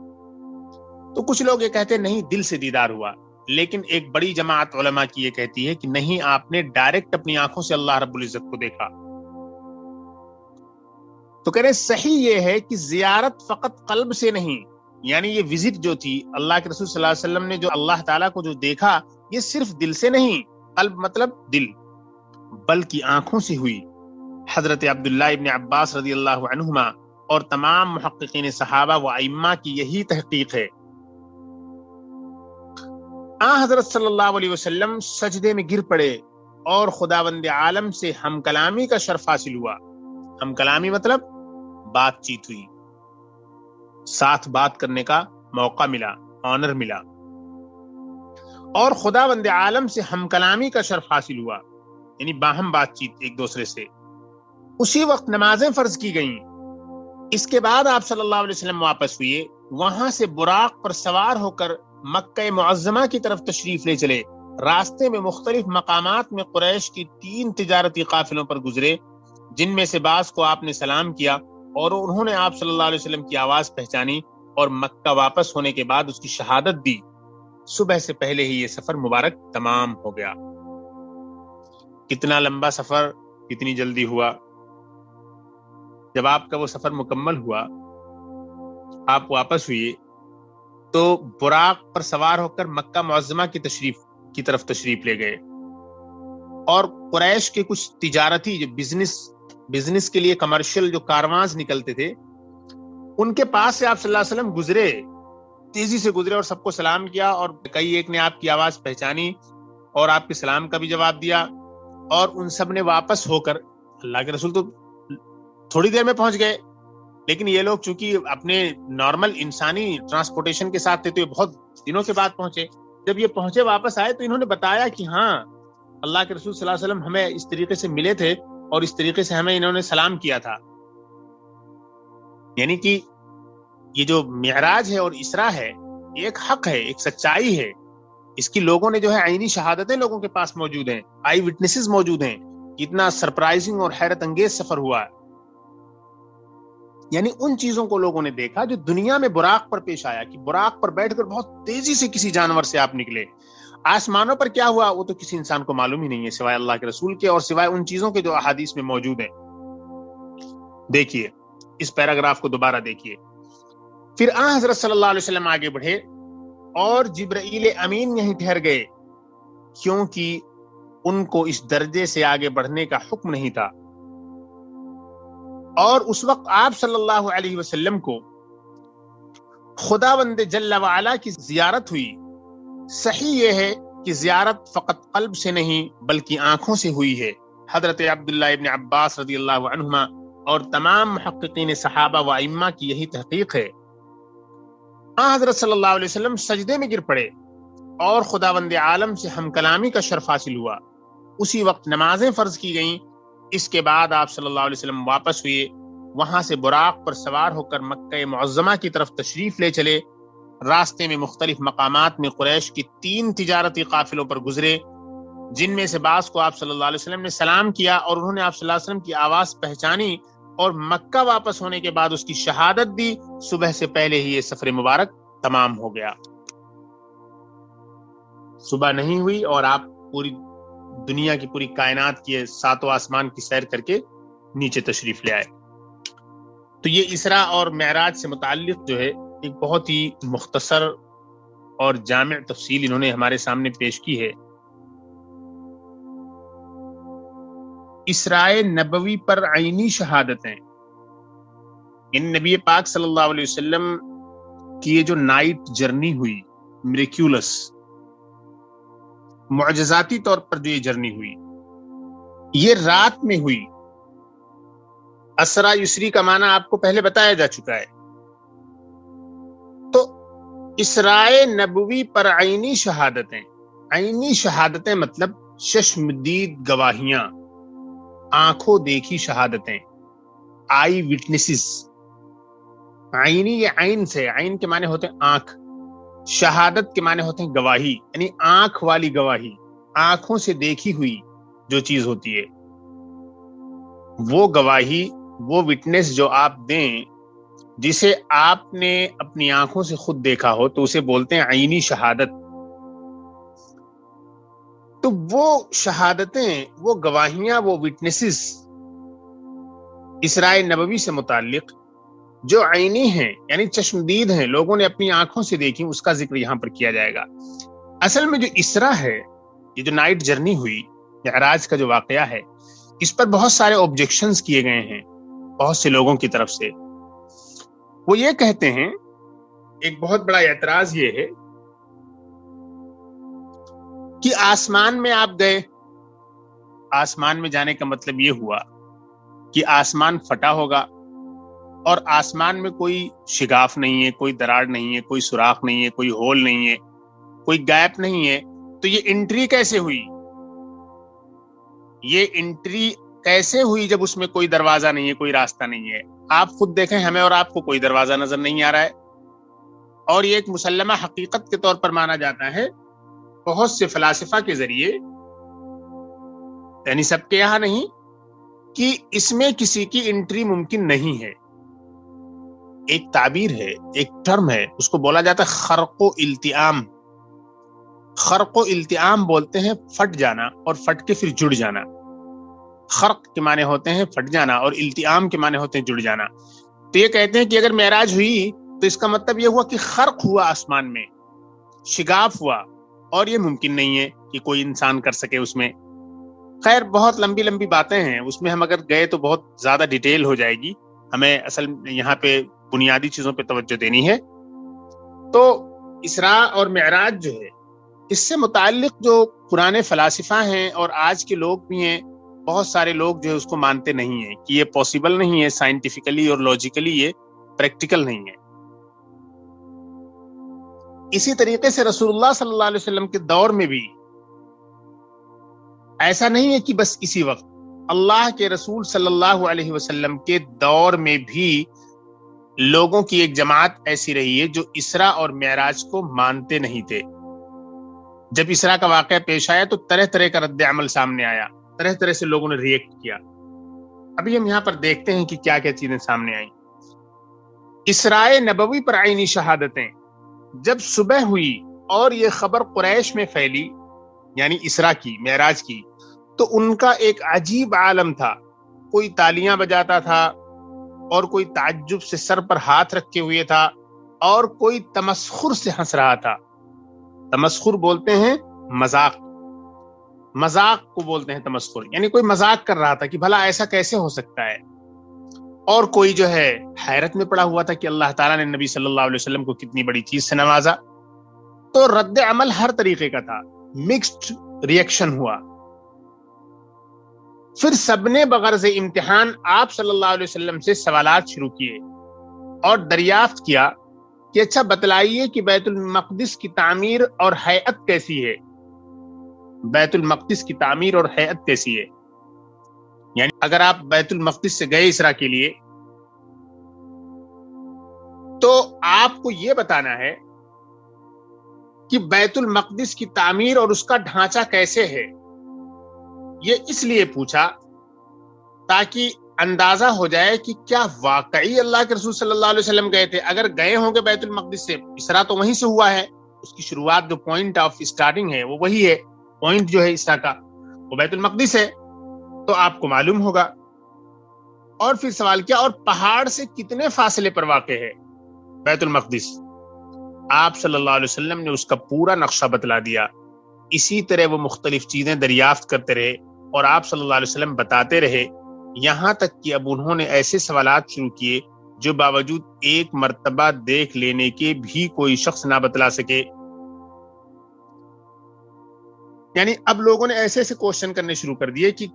تو کچھ لوگ یہ کہتے ہیں نہیں، دل سے دیدار ہوا، لیکن ایک بڑی جماعت علماء کی یہ کہتی ہے کہ نہیں، آپ نے ڈائریکٹ اپنی آنکھوں سے اللہ رب العزت کو دیکھا۔ تو کہہ رہے صحیح یہ ہے کہ زیارت فقط قلب سے نہیں، یعنی یہ وزٹ جو تھی اللہ کے رسول صلی اللہ علیہ وسلم نے جو اللہ تعالیٰ کو جو دیکھا، یہ صرف دل سے نہیں، قلب مطلب دل، بلکہ آنکھوں سے ہوئی۔ حضرت عبداللہ ابن عباس رضی اللہ عنہما اور تمام محققین صحابہ و ائمہ کی یہی تحقیق ہے۔ حضرت صلی اللہ علیہ وسلم سجدے میں گر پڑے اور خداوند عالم سے ہم کلامی کا شرف حاصل ہوا۔ ہم کلامی مطلب بات چیت ہوئی، ساتھ بات کرنے کا موقع ملا، آنر ملا، اور خداوند عالم سے ہم کلامی کا شرف حاصل ہوا، یعنی باہم بات چیت ایک دوسرے سے۔ اسی وقت نمازیں فرض کی گئیں۔ اس کے بعد آپ صلی اللہ علیہ وسلم واپس ہوئے، وہاں سے براق پر سوار ہو کر مکہ معظمہ کی طرف تشریف لے چلے۔ راستے میں مختلف مقامات میں قریش کی 3 تجارتی قافلوں پر گزرے، جن میں سے بعض کو آپ نے سلام کیا اور انہوں نے آپ صلی اللہ علیہ وسلم کی آواز پہچانی اور مکہ واپس ہونے کے بعد اس کی شہادت دی۔ صبح سے پہلے ہی یہ سفر مبارک تمام ہو گیا۔ کتنا لمبا سفر، کتنی جلدی ہوا۔ جب آپ کا وہ سفر مکمل ہوا، آپ واپس ہوئے، تو براق پر سوار ہو کر مکہ معظمہ کی طرف تشریف لے گئے، اور قریش کے کچھ تجارتی جو بزنس کے لیے کمرشل جو کاروانز نکلتے تھے، ان کے پاس سے آپ صلی اللہ علیہ وسلم گزرے، تیزی سے گزرے اور سب کو سلام کیا، اور ایک نے آپ کی آواز پہچانی اور آپ کے سلام کا بھی جواب دیا، اور ان سب نے واپس ہو کر، اللہ کے رسول تو تھوڑی دیر میں پہنچ گئے، لیکن یہ لوگ چونکہ اپنے نارمل انسانی ٹرانسپورٹیشن کے ساتھ تھے تو یہ بہت دنوں کے بعد پہنچے۔ جب یہ پہنچے واپس آئے تو انہوں نے بتایا کہ ہاں، اللہ کے رسول صلی اللہ علیہ وسلم ہمیں اس طریقے سے ملے تھے اور اس طریقے سے ہمیں انہوں نے سلام کیا تھا۔ یعنی کہ یہ جو معراج ہے اور اسراء ہے، یہ ایک حق ہے، ایک سچائی ہے۔ اس کی لوگوں نے جو ہے عینی شہادتیں لوگوں کے پاس موجود ہیں، آئی وٹنسز موجود ہیں، کتنا سرپرائزنگ اور حیرت انگیز سفر ہوا ہے۔ یعنی ان چیزوں کو لوگوں نے دیکھا جو دنیا میں براق پر پیش آیا، کہ براق پر بیٹھ کر بہت تیزی سے کسی جانور سے آپ نکلے۔ آسمانوں پر کیا ہوا وہ تو کسی انسان کو معلوم ہی نہیں ہے سوائے اللہ کے رسول کے، اور سوائے ان چیزوں کے جو احادیث میں موجود ہیں۔ دیکھیے اس پیراگراف کو دوبارہ دیکھیے۔ پھر حضرت صلی اللہ علیہ وسلم آگے بڑھے اور جبرائیل امین یہیں ٹھہر گئے، کیونکہ ان کو اس درجے سے آگے بڑھنے کا حکم نہیں تھا۔ اور اس وقت آپ صلی اللہ علیہ وسلم کو خداوند جل وعلا کی زیارت ہوئی۔ صحیح یہ ہے کہ زیارت فقط قلب سے نہیں بلکہ آنکھوں سے ہوئی ہے۔ حضرت عبداللہ ابن عباس رضی اللہ عنہما اور تمام محققین صحابہ و ائمہ کی یہی تحقیق ہے۔ حضرت صلی اللہ علیہ وسلم سجدے میں گر پڑے اور خداوند عالم سے ہم کلامی کا شرف حاصل ہوا. اسی وقت نمازیں فرض کی گئیں. اس کے بعد آپ صلی اللہ علیہ وسلم واپس ہوئے. وہاں سے براق پر سوار ہو کر مکہ معظمہ کی طرف تشریف لے چلے. راستے میں مختلف مقامات میں قریش کی 3 تجارتی قافلوں پر گزرے، جن میں سے بعض کو آپ صلی اللہ علیہ وسلم نے سلام کیا اور انہوں نے آپ صلی اللہ علیہ وسلم کی آواز پہچانی اور مکہ واپس ہونے کے بعد اس کی شہادت دی. صبح سے پہلے ہی یہ سفر مبارک تمام ہو گیا. صبح نہیں ہوئی اور آپ پوری دنیا کی پوری کائنات کی 7 آسمان کی سیر کر کے نیچے تشریف لے آئے. تو یہ اسراء اور معراج سے متعلق جو ہے ایک بہت ہی مختصر اور جامع تفصیل انہوں نے ہمارے سامنے پیش کی ہے. اسراء نبوی پر عینی شہادتیں، ان نبی پاک صلی اللہ علیہ وسلم کی یہ جو نائٹ جرنی ہوئی، میریکیولس، معجزاتی طور پر جو یہ جرنی ہوئی، یہ رات میں ہوئی. اسرا یسری کا معنی آپ کو پہلے بتایا جا چکا ہے. تو اسراء نبوی پر عینی شہادتیں، عینی شہادتیں مطلب چشمدید گواہیاں، آنکھوں دیکھی شہادتیں، آئی وٹنسز. عینی یہ عین سے، عین کے معنی ہوتے ہیں آنکھ، شہادت کے معنی ہوتے ہیں گواہی، یعنی آنکھ والی گواہی، آنکھوں سے دیکھی ہوئی جو چیز ہوتی ہے وہ گواہی، وہ وٹنس جو آپ دیں، جسے آپ نے اپنی آنکھوں سے خود دیکھا ہو تو اسے بولتے ہیں عینی شہادت. تو وہ شہادتیں، وہ گواہیاں، وہ وٹنسز اسراء نبوی سے متعلق جو عینی ہیں، یعنی چشمدید ہیں، لوگوں نے اپنی آنکھوں سے دیکھی، اس کا ذکر یہاں پر کیا جائے گا. اصل میں جو اسراء ہے، یہ جو نائٹ جرنی ہوئی، معراج کا جو واقعہ ہے، اس پر بہت سارے آبجیکشنز کیے گئے ہیں بہت سے لوگوں کی طرف سے. وہ یہ کہتے ہیں، ایک بہت بڑا اعتراض یہ ہے کہ آسمان میں آپ گئے، آسمان میں جانے کا مطلب یہ ہوا کہ آسمان پھٹا ہوگا اور آسمان میں کوئی شگاف نہیں ہے، کوئی دراڑ نہیں ہے، کوئی سوراخ نہیں ہے، کوئی ہول نہیں ہے، کوئی گیپ نہیں ہے. تو یہ انٹری کیسے ہوئی؟ یہ انٹری کیسے ہوئی جب اس میں کوئی دروازہ نہیں ہے، کوئی راستہ نہیں ہے؟ آپ خود دیکھیں، ہمیں اور آپ کو کوئی دروازہ نظر نہیں آ رہا ہے. اور یہ ایک مسلمہ حقیقت کے طور پر مانا جاتا ہے بہت سے فلاسفہ کے ذریعے، یعنی سب کے یہاں نہیں، کہ اس میں کسی کی انٹری ممکن نہیں ہے. ایک تعبیر ہے، ایک ٹرم ہے، اس کو بولا جاتا ہے خرق و التئام. خرق و التئام بولتے ہیں پھٹ جانا اور پھٹ کے پھر جڑ جانا. خرق کے معنی ہوتے ہیں پھٹ جانا اور التئام کے معنی ہوتے ہیں جڑ جانا. تو یہ کہتے ہیں کہ اگر معراج ہوئی تو اس کا مطلب یہ ہوا کہ خرق ہوا، آسمان میں شگاف ہوا، اور یہ ممکن نہیں ہے کہ کوئی انسان کر سکے اس میں. خیر، بہت لمبی لمبی باتیں ہیں، اس میں ہم اگر گئے تو بہت زیادہ ڈیٹیل ہو جائے گی. ہمیں اصل یہاں پہ بنیادی چیزوں پہ توجہ دینی ہے. تو اسراء اور معراج جو ہے، اس سے متعلق جو پرانے فلاسفہ ہیں اور آج کے لوگ بھی ہیں، بہت سارے لوگ جو ہے اس کو مانتے نہیں ہیں کہ یہ پاسبل نہیں ہے، سائنٹیفکلی اور لاجیکلی یہ پریکٹیکل نہیں ہے. اسی طریقے سے رسول اللہ صلی اللہ علیہ وسلم کے دور میں بھی ایسا نہیں ہے کہ بس اسی وقت، اللہ کے رسول صلی اللہ علیہ وسلم کے دور میں بھی لوگوں کی ایک جماعت ایسی رہی ہے جو اسراء اور معراج کو مانتے نہیں تھے. جب اسراء کا واقعہ پیش آیا تو طرح طرح کا رد عمل سامنے آیا، طرح طرح سے لوگوں نے ریئیکٹ کیا. ابھی ہم یہاں پر دیکھتے ہیں کہ کیا کیا چیزیں سامنے آئیں. اسراء نبوی پر عینی شہادتیں، جب صبح ہوئی اور یہ خبر قریش میں پھیلی، یعنی اسراء کی، معراج کی، تو ان کا ایک عجیب عالم تھا. کوئی تالیاں بجاتا تھا اور کوئی تعجب سے سر پر ہاتھ رکھے ہوئے تھا اور کوئی تمسخر سے ہنس رہا تھا. تمسخر بولتے ہیں مذاق، مذاق کو بولتے ہیں تمسخر، یعنی کوئی مذاق کر رہا تھا کہ بھلا ایسا کیسے ہو سکتا ہے. اور کوئی جو ہے حیرت میں پڑا ہوا تھا کہ اللہ تعالیٰ نے نبی صلی اللہ علیہ وسلم کو کتنی بڑی چیز سے نوازا. تو رد عمل ہر طریقے کا تھا، مکسڈ ریئیکشن ہوا. پھر سب نے بغرض امتحان آپ صلی اللہ علیہ وسلم سے سوالات شروع کیے اور دریافت کیا کہ اچھا بتلائیے کہ بیت المقدس کی تعمیر اور ہیئت کیسی ہے، بیت المقدس کی تعمیر اور ہیئت کیسی ہے. یعنی اگر آپ بیت المقدس سے گئے اسرا کے لیے تو آپ کو یہ بتانا ہے کہ بیت المقدس کی تعمیر اور اس کا ڈھانچہ کیسے ہے. یہ اس لیے پوچھا تاکہ اندازہ ہو جائے کہ کیا واقعی اللہ کے رسول صلی اللہ علیہ وسلم گئے تھے. اگر گئے ہوں گے بیت المقدس سے، اسرا تو وہیں سے ہوا ہے، اس کی شروعات جو پوائنٹ آف اسٹارٹنگ ہے وہ وہی ہے، پوائنٹ جو ہے اسرا کا وہ بیت المقدس ہے، تو آپ کو معلوم ہوگا. اور پھر سوال کیا، اور پہاڑ سے کتنے فاصلے پر واقع ہے بیت المقدس؟ آپ صلی اللہ علیہ وسلم نے اس کا پورا نقشہ بتلا دیا. اسی طرح وہ مختلف چیزیں دریافت کرتے رہے اور آپ صلی اللہ علیہ وسلم بتاتے رہے، یہاں تک کہ اب انہوں نے ایسے سوالات شروع کیے جو باوجود ایک مرتبہ دیکھ لینے کے بھی کوئی شخص نہ بتلا سکے. یعنی اب لوگوں نے ایسے ایسے کوشچن کرنے شروع کر دیے کہ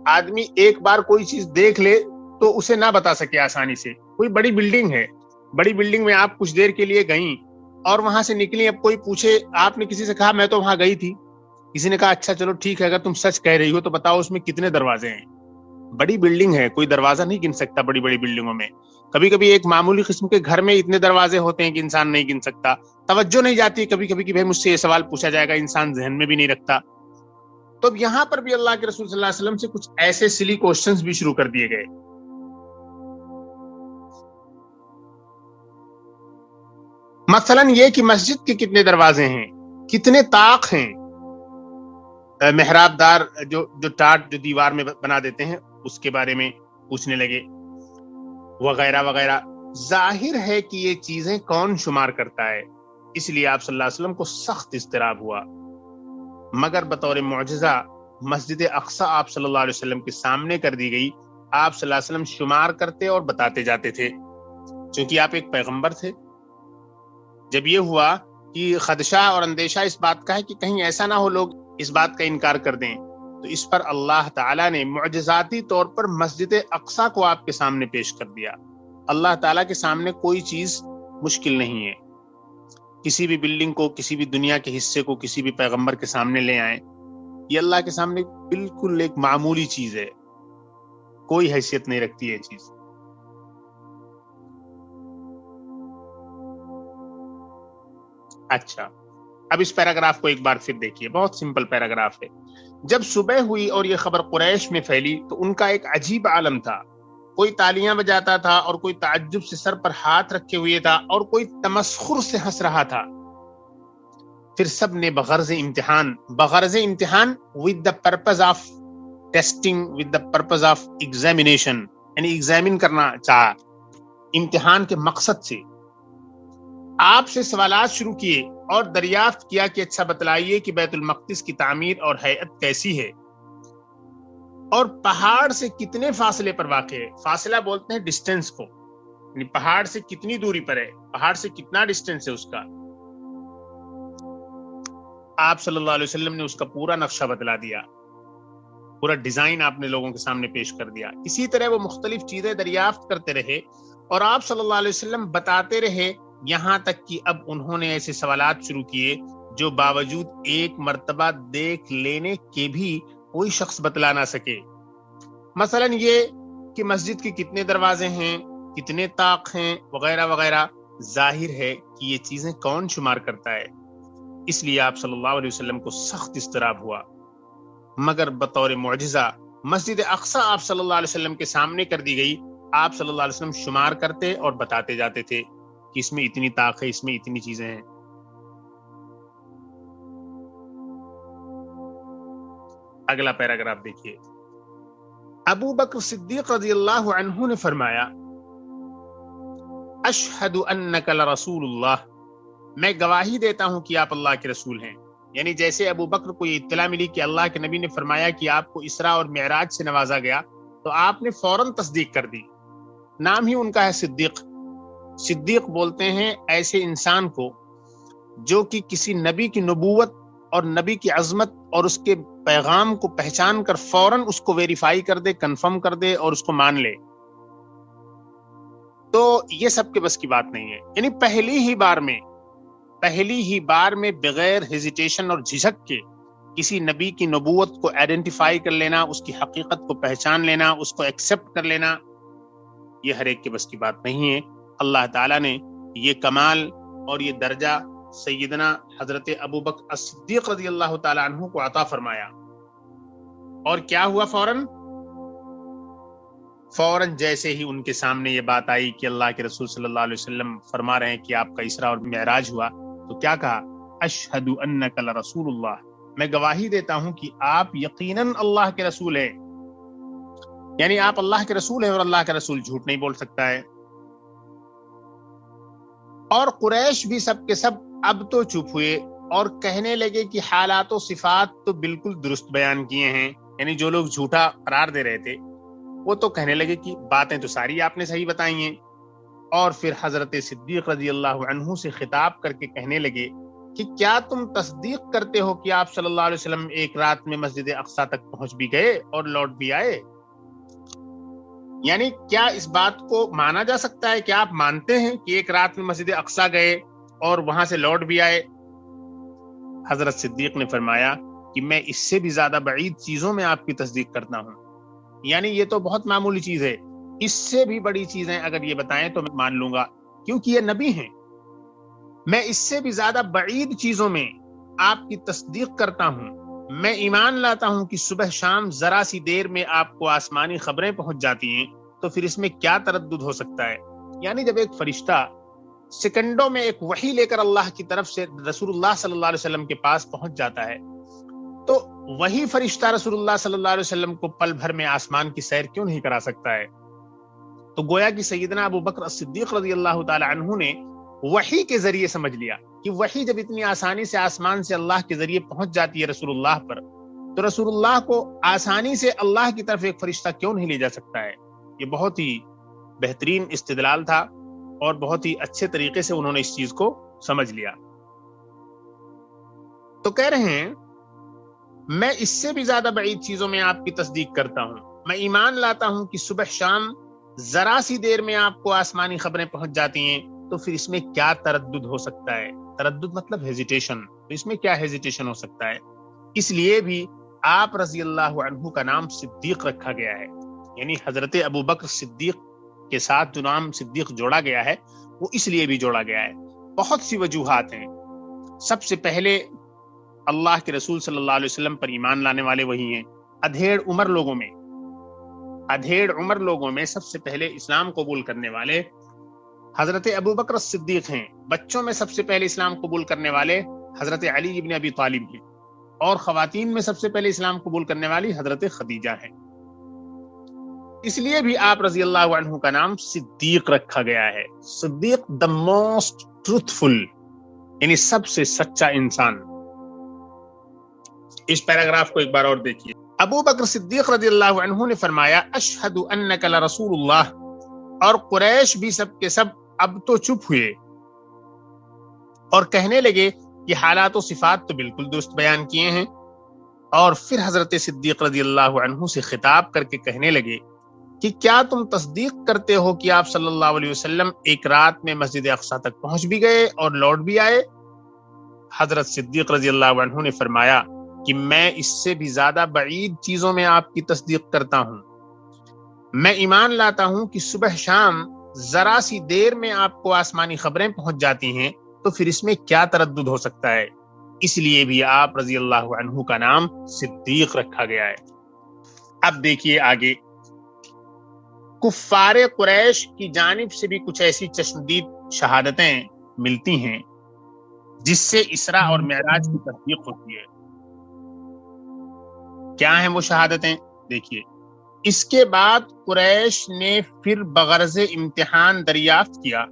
آدمی ایک بار کوئی چیز دیکھ لے تو اسے نہ بتا سکے آسانی سے. کوئی بڑی بلڈنگ ہے، بڑی بلڈنگ میں آپ کچھ دیر کے لیے گئیں اور وہاں سے نکلی، اب کوئی پوچھے، آپ نے کسی سے کہا میں تو وہاں گئی تھی، کسی نے کہا اچھا چلو ٹھیک ہے، اگر تم سچ کہہ رہی ہو تو بتاؤ اس میں کتنے دروازے ہیں. بڑی بلڈنگ ہے، کوئی دروازہ نہیں گن سکتا. بڑی بڑی بلڈنگوں میں کبھی کبھی ایک معمولی قسم کے گھر میں اتنے دروازے ہوتے ہیں کہ انسان نہیں گن سکتا. توجہ نہیں جاتی کبھی کبھی کہ بھائی مجھ سے یہ سوال پوچھا جائے گا، انسان ذہن میں بھی نہیں رکھتا. تو اب یہاں پر بھی اللہ کے رسول صلی اللہ علیہ وسلم سے کچھ ایسے سلی کوشچنز بھی شروع کر دیے گئے. مثلا یہ کہ مسجد کے کتنے دروازے ہیں، کتنے طاق ہیں، محراب دار جو ٹاٹ جو دیوار میں بنا دیتے ہیں اس کے بارے میں پوچھنے لگے وغیرہ وغیرہ. ظاہر ہے کہ یہ چیزیں کون شمار کرتا ہے، اس لیے آپ صلی اللہ علیہ وسلم کو سخت اضطراب ہوا. مگر بطور معجزہ مسجد اقصی آپ صلی اللہ علیہ وسلم کے سامنے کر دی گئی. آپ صلی اللہ علیہ وسلم شمار کرتے اور بتاتے جاتے تھے، چونکہ آپ ایک پیغمبر تھے. جب یہ ہوا کہ خدشہ اور اندیشہ اس بات کا ہے کہ کہیں ایسا نہ ہو لوگ اس بات کا انکار کر دیں، تو اس پر اللہ تعالیٰ نے معجزاتی طور پر مسجد اقصی کو آپ کے سامنے پیش کر دیا. اللہ تعالیٰ کے سامنے کوئی چیز مشکل نہیں ہے. کسی بھی بلڈنگ کو، کسی بھی دنیا کے حصے کو کسی بھی پیغمبر کے سامنے لے آئیں، یہ اللہ کے سامنے بالکل ایک معمولی چیز ہے، کوئی حیثیت نہیں رکھتی یہ چیز. اچھا، اب اس پیراگراف کو ایک بار پھر دیکھیے، بہت سمپل پیراگراف ہے. جب صبح ہوئی اور یہ خبر قریش میں پھیلی تو ان کا ایک عجیب عالم تھا. کوئی تالیاں بجاتا تھا اور کوئی تعجب سے سر پر ہاتھ رکھے ہوئے تھا اور کوئی تمسخر سے ہنس رہا تھا. پھر سب نے بغرض امتحان with the purpose of testing, with the purpose of examination، یعنی ایگزامن کرنا چاہا، امتحان کے مقصد سے آپ سے سوالات شروع کیے اور دریافت کیا کہ اچھا بتلائیے کہ بیت المقدس کی تعمیر اور ہیئت کیسی ہے اور پہاڑ سے کتنے فاصلے پر واقع ہے. فاصلہ بولتے ہیں ڈسٹینس کو، یعنی پہاڑ سے کتنی دوری پر ہے، پہاڑ سے کتنا ڈسٹینس ہے اس کا. آپ صلی اللہ علیہ وسلم نے اس کا پورا نقشہ بتلا دیا، پورا ڈیزائن آپ نے لوگوں کے سامنے پیش کر دیا. اسی طرح وہ مختلف چیزیں دریافت کرتے رہے اور آپ صلی اللہ علیہ وسلم بتاتے رہے، یہاں تک کہ اب انہوں نے ایسے سوالات شروع کیے جو باوجود ایک مرتبہ دیکھ لینے کے بھی کوئی شخص بتلا نہ سکے. مثلا یہ کہ مسجد کے کتنے دروازے ہیں، کتنے طاق ہیں وغیرہ وغیرہ. ظاہر ہے کہ یہ چیزیں کون شمار کرتا ہے، اس لیے آپ صلی اللہ علیہ وسلم کو سخت اضطراب ہوا. مگر بطور معجزہ مسجد اقصی آپ صلی اللہ علیہ وسلم کے سامنے کر دی گئی. آپ صلی اللہ علیہ وسلم شمار کرتے اور بتاتے جاتے تھے کہ اس میں اتنی طاق ہے، اس میں اتنی چیزیں ہیں. اگلا پیراگراف دیکھیے. ابو بکر صدیق رضی اللہ عنہ نے فرمایا، اشہد انک لرسول اللہ، میں گواہی دیتا ہوں کہ آپ اللہ کے رسول ہیں. یعنی جیسے ابو بکر کو یہ اطلاع ملی کہ اللہ کے نبی نے فرمایا کہ آپ کو اسراء اور معراج سے نوازا گیا، تو آپ نے فوراً تصدیق کر دی. نام ہی ان کا ہے صدیق. صدیق بولتے ہیں ایسے انسان کو جو کہ کسی نبی کی نبوت اور نبی کی عظمت اور اس کے پیغام کو پہچان کر فوراً اس کو ویریفائی کر دے، کنفرم کر دے اور اس کو مان لے. تو یہ سب کے بس کی بات نہیں ہے. یعنی پہلی ہی بار میں بغیر ہیزیٹیشن اور جھجک کے کسی نبی کی نبوت کو آئیڈینٹیفائی کر لینا، اس کی حقیقت کو پہچان لینا، اس کو ایکسپٹ کر لینا، یہ ہر ایک کے بس کی بات نہیں ہے. اللہ تعالیٰ نے یہ کمال اور یہ درجہ سیدنا حضرت ابوبکر الصدیق رضی اللہ تعالیٰ عنہ کو عطا فرمایا. اور کیا ہوا؟ فوراً جیسے ہی ان کے سامنے یہ بات آئی کہ اللہ کے رسول صلی اللہ علیہ وسلم فرما رہے ہیں کہ آپ کا اسراء اور معراج ہوا، تو کیا کہا؟ اشہد انک لرسول اللہ، میں گواہی دیتا ہوں کہ آپ یقیناً اللہ کے رسول ہیں. یعنی آپ اللہ کے رسول ہیں اور اللہ کا رسول جھوٹ نہیں بول سکتا ہے. اور قریش بھی سب کے سب اب تو چپ ہوئے اور کہنے لگے کہ حالات و صفات تو بالکل درست بیان کیے ہیں. یعنی جو لوگ جھوٹا قرار دے رہے تھے وہ تو کہنے لگے کہ باتیں تو ساری آپ نے صحیح بتائی ہیں. اور پھر حضرت صدیق رضی اللہ عنہ سے خطاب کر کے کہنے لگے کہ کیا تم تصدیق کرتے ہو کہ آپ صلی اللہ علیہ وسلم ایک رات میں مسجد اقصیٰ تک پہنچ بھی گئے اور لوٹ بھی آئے؟ یعنی کیا اس بات کو مانا جا سکتا ہے کہ آپ مانتے ہیں کہ ایک رات میں مسجد اقصیٰ گئے اور وہاں سے لوٹ بھی آئے؟ حضرت صدیق نے فرمایا کہ میں اس سے بھی زیادہ بعید چیزوں میں آپ کی تصدیق کرتا ہوں. یعنی یہ تو بہت معمولی چیز ہے، اس سے بھی بڑی چیزیں اگر یہ بتائیں تو میں مان لوں گا کیونکہ یہ نبی ہیں. میں اس سے بھی زیادہ بعید چیزوں میں آپ کی تصدیق کرتا ہوں. میں ایمان لاتا ہوں کہ صبح شام ذرا سی دیر میں آپ کو آسمانی خبریں پہنچ جاتی ہیں، تو پھر اس میں کیا تردد ہو سکتا ہے؟ یعنی جب ایک فرشتہ سیکنڈوں میں ایک وحی لے کر اللہ کی طرف سے رسول اللہ صلی اللہ علیہ وسلم کے پاس پہنچ جاتا ہے، تو وہی فرشتہ رسول اللہ صلی اللہ علیہ وسلم کو پل بھر میں آسمان کی سیر کیوں نہیں کرا سکتا ہے؟ تو گویا کہ سیدنا ابوبکر الصدیق رضی اللہ تعالی عنہ نے وحی کے ذریعے سمجھ لیا کہ وحی جب اتنی آسانی سے آسمان سے اللہ کے ذریعے پہنچ جاتی ہے رسول اللہ پر، تو رسول اللہ کو آسانی سے اللہ کی طرف ایک فرشتہ کیوں نہیں لے جا سکتا ہے؟ یہ بہت ہی بہترین استدلال تھا اور بہت ہی اچھے طریقے سے انہوں نے اس چیز کو سمجھ لیا. تو کہہ رہے ہیں میں اس سے بھی زیادہ بعید چیزوں میں آپ کی تصدیق کرتا ہوں. میں ایمان لاتا ہوں کہ صبح شام ذرا سی دیر میں آپ کو آسمانی خبریں پہنچ جاتی ہیں، تو پھر اس میں کیا تردد ہو سکتا ہے؟ تردد مطلب ہیزیٹیشن. تو اس میں کیا ہیزیٹیشن ہو سکتا ہے؟ اس لیے بھی آپ رضی اللہ عنہ کا نام صدیق رکھا گیا ہے. یعنی حضرت ابوبکر صدیق کے ساتھ جو نام صدیق جوڑا گیا ہے وہ اس لیے بھی جوڑا گیا ہے. بہت سی وجوہات ہیں. سب سے پہلے اللہ کے رسول صلی اللہ علیہ وسلم پر ایمان لانے والے وہی ہیں. ادھیڑ عمر لوگوں میں سب سے پہلے اسلام قبول کرنے والے حضرت ابوبکر الصدیق ہیں. بچوں میں سب سے پہلے اسلام قبول کرنے والے حضرت علی ابن ابی طالب ہیں. اور خواتین میں سب سے پہلے اسلام قبول کرنے والی حضرت خدیجہ ہیں. اس لیے بھی آپ رضی اللہ عنہ کا نام صدیق رکھا گیا ہے. صدیق the most truthful، یعنی سب سے سچا انسان. اس پیراگراف کو ایک بار اور دیکھیے. ابو بکر صدیق رضی اللہ عنہ نے فرمایا اشہد انک لرسول اللہ، اور قریش بھی سب کے سب اب تو چپ ہوئے اور کہنے لگے کہ حالات و صفات تو بالکل درست بیان کیے ہیں. اور پھر حضرت صدیق رضی اللہ عنہ سے خطاب کر کے کہنے لگے کہ کیا تم تصدیق کرتے ہو کہ آپ صلی اللہ علیہ وسلم ایک رات میں مسجد اقصیٰ تک پہنچ بھی گئے اور لوٹ بھی آئے؟ حضرت صدیق رضی اللہ عنہ نے فرمایا کہ میں اس سے بھی زیادہ بعید چیزوں میں آپ کی تصدیق کرتا ہوں. میں ایمان لاتا ہوں کہ صبح شام ذرا سی دیر میں آپ کو آسمانی خبریں پہنچ جاتی ہیں، تو پھر اس میں کیا تردد ہو سکتا ہے؟ اس لیے بھی آپ رضی اللہ عنہ کا نام صدیق رکھا گیا ہے. اب دیکھیے آگے. کفار قریش کی جانب سے بھی کچھ ایسی چشمدید شہادتیں ملتی ہیں جس سے اسراء اور معراج کی تصدیق ہوتی ہے. کیا ہیں وہ شہادتیں؟ دیکھیے. اس کے بعد قریش نے پھر بغرض امتحان دریافت کیا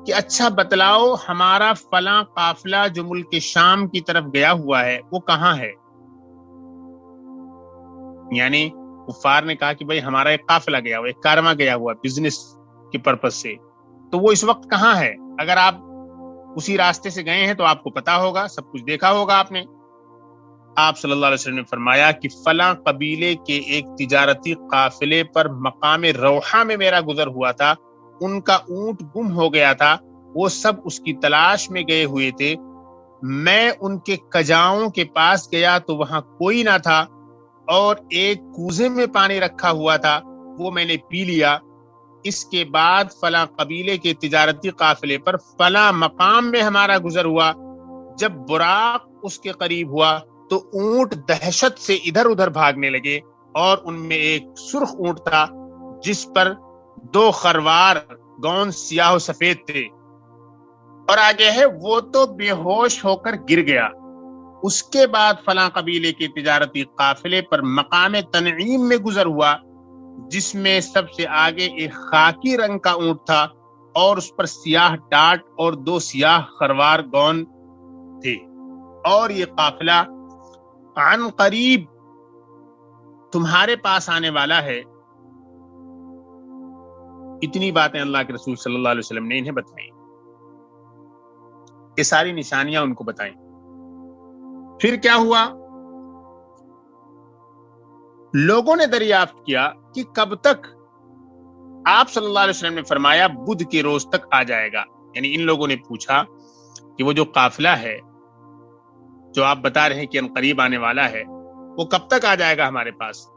کہ اچھا بتلاؤ ہمارا فلاں قافلہ جو ملک شام کی طرف گیا ہوا ہے وہ کہاں ہے؟ یعنی کفار نے کہا کہ بھئی ہمارا ایک قافلہ گیا ہوا، ایک کارواں گیا ہوا بزنس کے پرپس سے، تو وہ اس وقت کہاں ہے؟ اگر آپ اسی راستے سے گئے ہیں تو آپ کو پتا ہوگا، سب کچھ دیکھا ہوگا آپ نے. آپ صلی اللہ علیہ وسلم نے فرمایا کہ فلاں قبیلے کے ایک تجارتی قافلے پر مقام روحہ میں میرا گزر ہوا تھا، ان کا اونٹ گم ہو گیا تھا، وہ سب اس کی تلاش میں گئے ہوئے تھے۔ میں ان کے کجاؤں کے پاس گیا تو وہاں کوئی نہ تھا، اور ایک کوزے میں پانی رکھا ہوا تھا، وہ میں نے پی لیا۔ اس کے بعد فلاں قبیلے کے تجارتی قافلے پر فلاں مقام میں ہمارا گزر ہوا۔ جب براق اس کے قریب ہوا تو اونٹ دہشت سے ادھر ادھر بھاگنے لگے، اور ان میں ایک سرخ اونٹ تھا جس پر 2 خروار گون سیاہ و سفید تھے۔ اور آگے ہے، وہ تو بے ہوش ہو کر گر گیا۔ اس کے بعد فلاں قبیلے کے تجارتی قافلے پر مقام تنعیم میں گزر ہوا، جس میں سب سے آگے ایک خاکی رنگ کا اونٹ تھا، اور اس پر سیاہ ٹاٹ اور 2 سیاہ خروار گون تھے، اور یہ قافلہ عن قریب تمہارے پاس آنے والا ہے۔ اتنی باتیں اللہ کے رسول صلی اللہ علیہ وسلم نے انہیں بتائیں، یہ ساری نشانیاں ان کو بتائیں۔ پھر کیا ہوا؟ لوگوں نے دریافت کیا کہ کب تک؟ آپ صلی اللہ علیہ وسلم نے فرمایا بدھ کے روز تک آ جائے گا۔ یعنی ان لوگوں نے پوچھا کہ وہ جو قافلہ ہے جو آپ بتا رہے ہیں کہ ان قریب آنے والا ہے، وہ کب تک آ جائے گا ہمارے پاس؟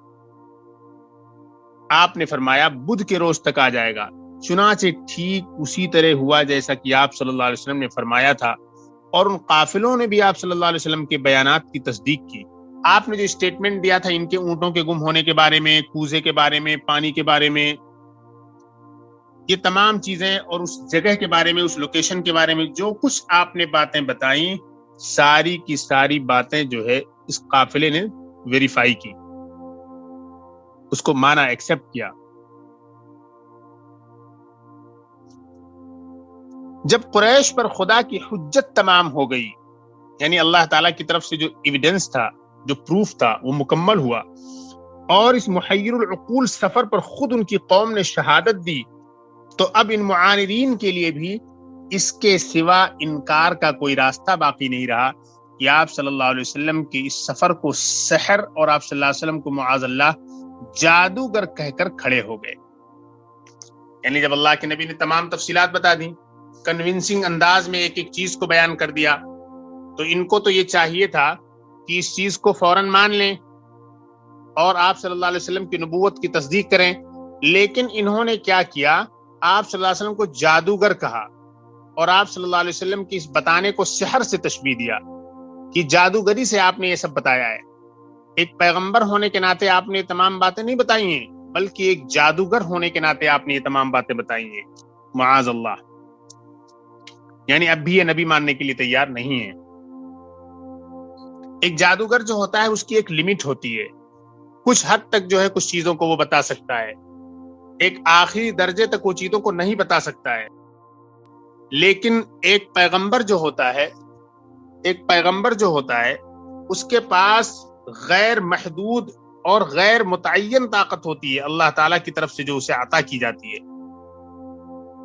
آپ نے فرمایا بدھ کے روز تک آ جائے گا۔ چنانچہ ٹھیک اسی طرح ہوا جیسا کہ آپ صلی اللہ علیہ وسلم نے فرمایا تھا، اور ان قافلوں نے بھی آپ صلی اللہ علیہ وسلم کے بیانات کی تصدیق کی۔ آپ نے جو اسٹیٹمنٹ دیا تھا ان کے اونٹوں کے گم ہونے کے بارے میں، کوزے کے بارے میں، پانی کے بارے میں، یہ تمام چیزیں، اور اس جگہ کے بارے میں، اس لوکیشن کے بارے میں جو کچھ آپ نے باتیں بتائیں، ساری کی ساری باتیں جو ہے اس قافلے نے ویریفائی کی، اس کو مانا، ایکسپٹ کیا۔ جب قریش پر خدا کی حجت تمام ہو گئی، یعنی اللہ تعالیٰ کی طرف سے جو ایویڈنس تھا، جو پروف تھا، وہ مکمل ہوا، اور اس محیر العقول سفر پر خود ان کی قوم نے شہادت دی، تو اب ان معاندین کے لیے بھی اس کے سوا انکار کا کوئی راستہ باقی نہیں رہا کہ آپ صلی اللہ علیہ وسلم کے اس سفر کو سحر، اور آپ صلی اللہ علیہ وسلم کو معاذ اللہ جادوگر کہہ کر کھڑے ہو گئے۔ یعنی جب اللہ کے نبی نے تمام تفصیلات بتا دی، کنونسنگ انداز میں ایک ایک چیز کو بیان کر دیا، تو ان کو تو یہ چاہیے تھا کہ اس چیز کو فوراً مان لیں اور آپ صلی اللہ علیہ وسلم کی نبوت کی تصدیق کریں، لیکن انہوں نے کیا کیا؟ آپ صلی اللہ علیہ وسلم کو جادوگر کہا، اور آپ صلی اللہ علیہ وسلم کی اس بتانے کو سحر سے تشبیہ دیا کہ جادوگری سے آپ نے یہ سب بتایا ہے۔ ایک پیغمبر ہونے کے ناطے آپ نے یہ تمام باتیں نہیں بتائی ہیں، بلکہ ایک جادوگر ہونے کے ناطے آپ نے یہ تمام باتیں بتائی ہیں، معاذ اللہ۔ یعنی اب بھی یہ نبی ماننے کے لیے تیار نہیں ہے۔ ایک جادوگر جو ہوتا ہے اس کی ایک لمٹ ہوتی ہے، کچھ حد تک جو ہے کچھ چیزوں کو وہ بتا سکتا ہے، ایک آخری درجے تک وہ چیزوں کو نہیں بتا سکتا ہے۔ لیکن ایک پیغمبر جو ہوتا ہے اس کے پاس غیر محدود اور غیر متعین طاقت ہوتی ہے، اللہ تعالیٰ کی طرف سے جو اسے عطا کی جاتی ہے۔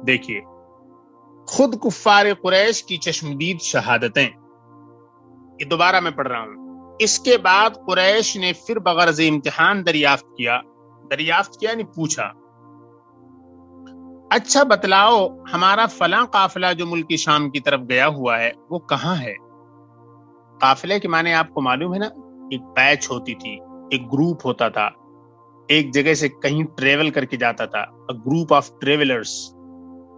دیکھیے، خود کفار قریش کی چشمدید شہادتیں، یہ دوبارہ میں پڑھ رہا ہوں۔ اس کے بعد قریش نے پھر بغرض امتحان دریافت کیا یعنی پوچھا، اچھا بتلاؤ ہمارا فلاں قافلہ جو ملک شام کی طرف گیا ہوا ہے وہ کہاں ہے؟ قافلے کے معنی آپ کو معلوم ہے نا، ایک بیچ ہوتی تھی، ایک گروپ ہوتا تھا، ایک جگہ سے کہیں ٹریول کر کے جاتا تھا، گروپ آف ٹریولرز،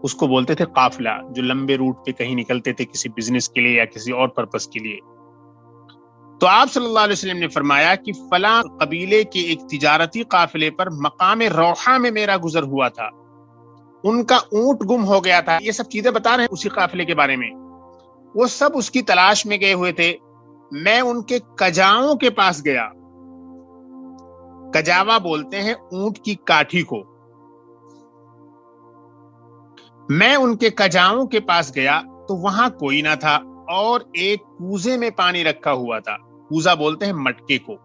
اس کو بولتے تھے قافلہ، جو لمبے روٹ پہ کہیں نکلتے تھے کسی بزنس کے لیے یا کسی اور پرپس کے لیے۔ تو آپ صلی اللہ علیہ وسلم نے فرمایا کہ فلاں قبیلے کے ایک تجارتی قافلے پر مقام روحہ میں میرا گزر ہوا تھا، ان کا اونٹ گم ہو گیا تھا، یہ سب چیزیں بتا رہے ہیں اسی قافلے کے بارے میں، وہ سب اس کی تلاش میں گئے ہوئے تھے، میں ان کے کجاؤں کے پاس گیا، کجاوا بولتے ہیں اونٹ کی کاٹھی کو، میں ان کے کجاؤں کے پاس گیا تو وہاں کوئی نہ تھا، اور ایک کوزے میں پانی رکھا ہوا تھا، کوزہ بولتے ہیں مٹکے کو،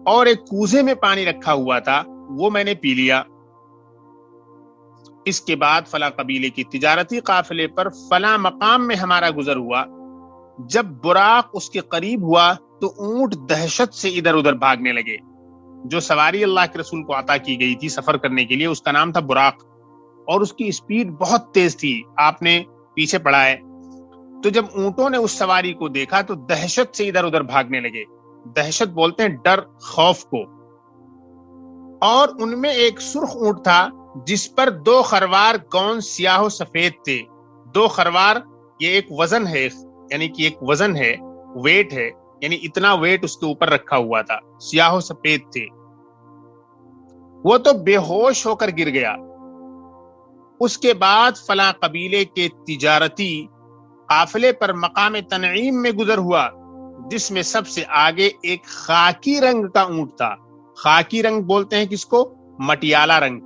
اور ایک کوزے میں پانی رکھا ہوا تھا، وہ میں نے پی لیا۔ اس کے بعد فلاں قبیلے کی تجارتی قافلے پر فلاں مقام میں ہمارا گزر ہوا، جب براق اس کے قریب ہوا تو اونٹ دہشت سے ادھر ادھر بھاگنے لگے۔ جو سواری اللہ کے رسول کو عطا کی گئی تھی سفر کرنے کے لیے اس کا نام تھا براق، اور اس کی اسپیڈ بہت تیز تھی، آپ نے پیچھے پڑا ہے۔ تو جب اونٹوں نے اس سواری کو دیکھا تو دہشت سے ادھر ادھر بھاگنے لگے۔ دہشت بولتے ہیں ڈر، خوف کو۔ اور ان میں ایک سرخ اونٹ تھا جس پر 2 خروار گون سیاہ و سفید تھے۔ 2 خروار یہ ایک وزن ہے، یعنی کہ ایک وزن ہے، ویٹ ہے، یعنی اتنا ویٹ اس کے اوپر رکھا ہوا تھا، سیاہ و سفید تھے۔ وہ تو بے ہوش ہو کر گر گیا۔ اس کے بعد فلاں قبیلے کے تجارتی قافلے پر مقام تنعیم میں گزر ہوا، جس میں سب سے آگے ایک خاکی رنگ کا اونٹ تھا۔ خاکی رنگ بولتے ہیں کس کو؟ مٹیالہ رنگ۔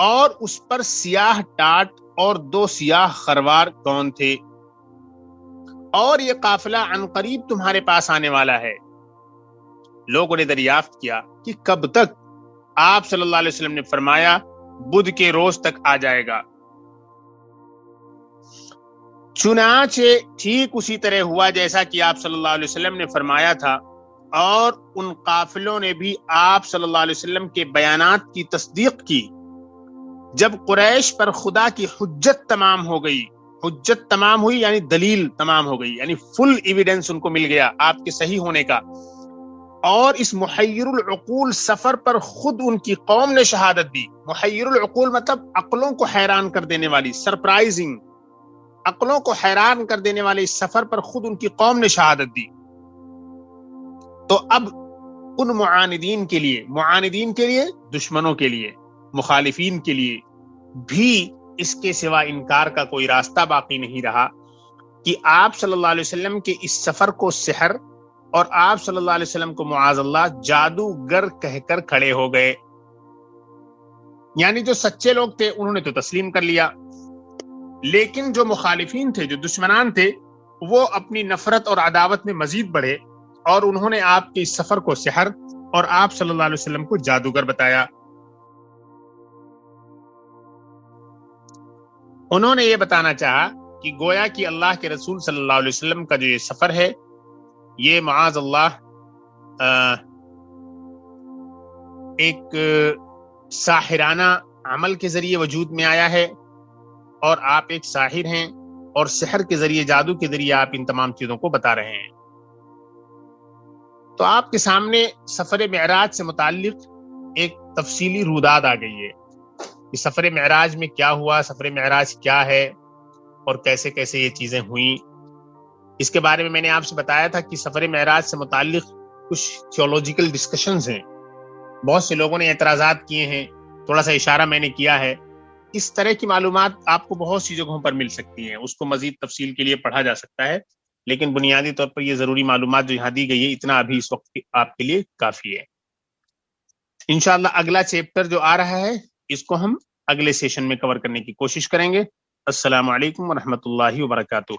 اور اس پر سیاہ ٹاٹ اور 2 سیاہ خروار گون تھے۔ اور یہ قافلہ عنقریب تمہارے پاس آنے والا ہے۔ لوگوں نے دریافت کیا کہ کب تک؟ آپ صلی اللہ علیہ وسلم نے فرمایا بدھ کے روز تک آ جائے گا۔ چنانچہ ٹھیک اسی طرح ہوا جیسا کہ آپ صلی اللہ علیہ وسلم نے فرمایا تھا، اور ان قافلوں نے بھی آپ صلی اللہ علیہ وسلم کے بیانات کی تصدیق کی۔ جب قریش پر خدا کی حجت تمام ہو گئی، حجت تمام ہوئی یعنی دلیل تمام ہو گئی، یعنی فل ایویڈنس ان کو مل گیا آپ کے صحیح ہونے کا، اور اس محیر العقول سفر پر خود ان کی قوم نے شہادت دی۔ محیر العقول مطلب عقلوں کو حیران کر دینے والی، سرپرائزنگ، عقلوں کو حیران کر دینے والے اس سفر پر خود ان کی قوم نے شہادت دی۔ تو اب ان معاندین کے لیے، دشمنوں کے لیے، مخالفین کے لیے بھی اس کے سوا انکار کا کوئی راستہ باقی نہیں رہا کہ آپ صلی اللہ علیہ وسلم کے اس سفر کو سحر، اور آپ صلی اللہ علیہ وسلم کو معاذ اللہ جادوگر کہہ کر کھڑے ہو گئے۔ یعنی جو سچے لوگ تھے انہوں نے تو تسلیم کر لیا، لیکن جو مخالفین تھے، جو دشمنان تھے، وہ اپنی نفرت اور عداوت میں مزید بڑھے، اور انہوں نے آپ کے اس سفر کو سحر اور آپ صلی اللہ علیہ وسلم کو جادوگر بتایا۔ انہوں نے یہ بتانا چاہا کہ گویا کہ اللہ کے رسول صلی اللہ علیہ وسلم کا جو یہ سفر ہے، یہ معاذ اللہ ایک ساحرانہ عمل کے ذریعے وجود میں آیا ہے، اور آپ ایک ساحر ہیں، اور سحر کے ذریعے، جادو کے ذریعے آپ ان تمام چیزوں کو بتا رہے ہیں۔ تو آپ کے سامنے سفر معراج سے متعلق ایک تفصیلی روداد آ گئی ہے کہ سفر معراج میں کیا ہوا، سفر معراج کیا ہے، اور کیسے کیسے یہ چیزیں ہوئیں۔ اس کے بارے میں میں نے آپ سے بتایا تھا کہ سفر معراج سے متعلق کچھ تھیولوجیکل ڈسکشنز ہیں، بہت سے لوگوں نے اعتراضات کیے ہیں، تھوڑا سا اشارہ میں نے کیا ہے۔ اس طرح کی معلومات آپ کو بہت سی جگہوں پر مل سکتی ہیں، اس کو مزید تفصیل کے لیے پڑھا جا سکتا ہے، لیکن بنیادی طور پر یہ ضروری معلومات جو یہاں دی گئی ہے، اتنا ابھی اس وقت آپ کے لیے کافی ہے۔ انشاءاللہ اگلا چیپٹر جو آ رہا ہے، اس کو ہم اگلے سیشن میں کور کرنے کی کوشش کریں گے۔ السلام علیکم ورحمۃ اللہ وبرکاتہ۔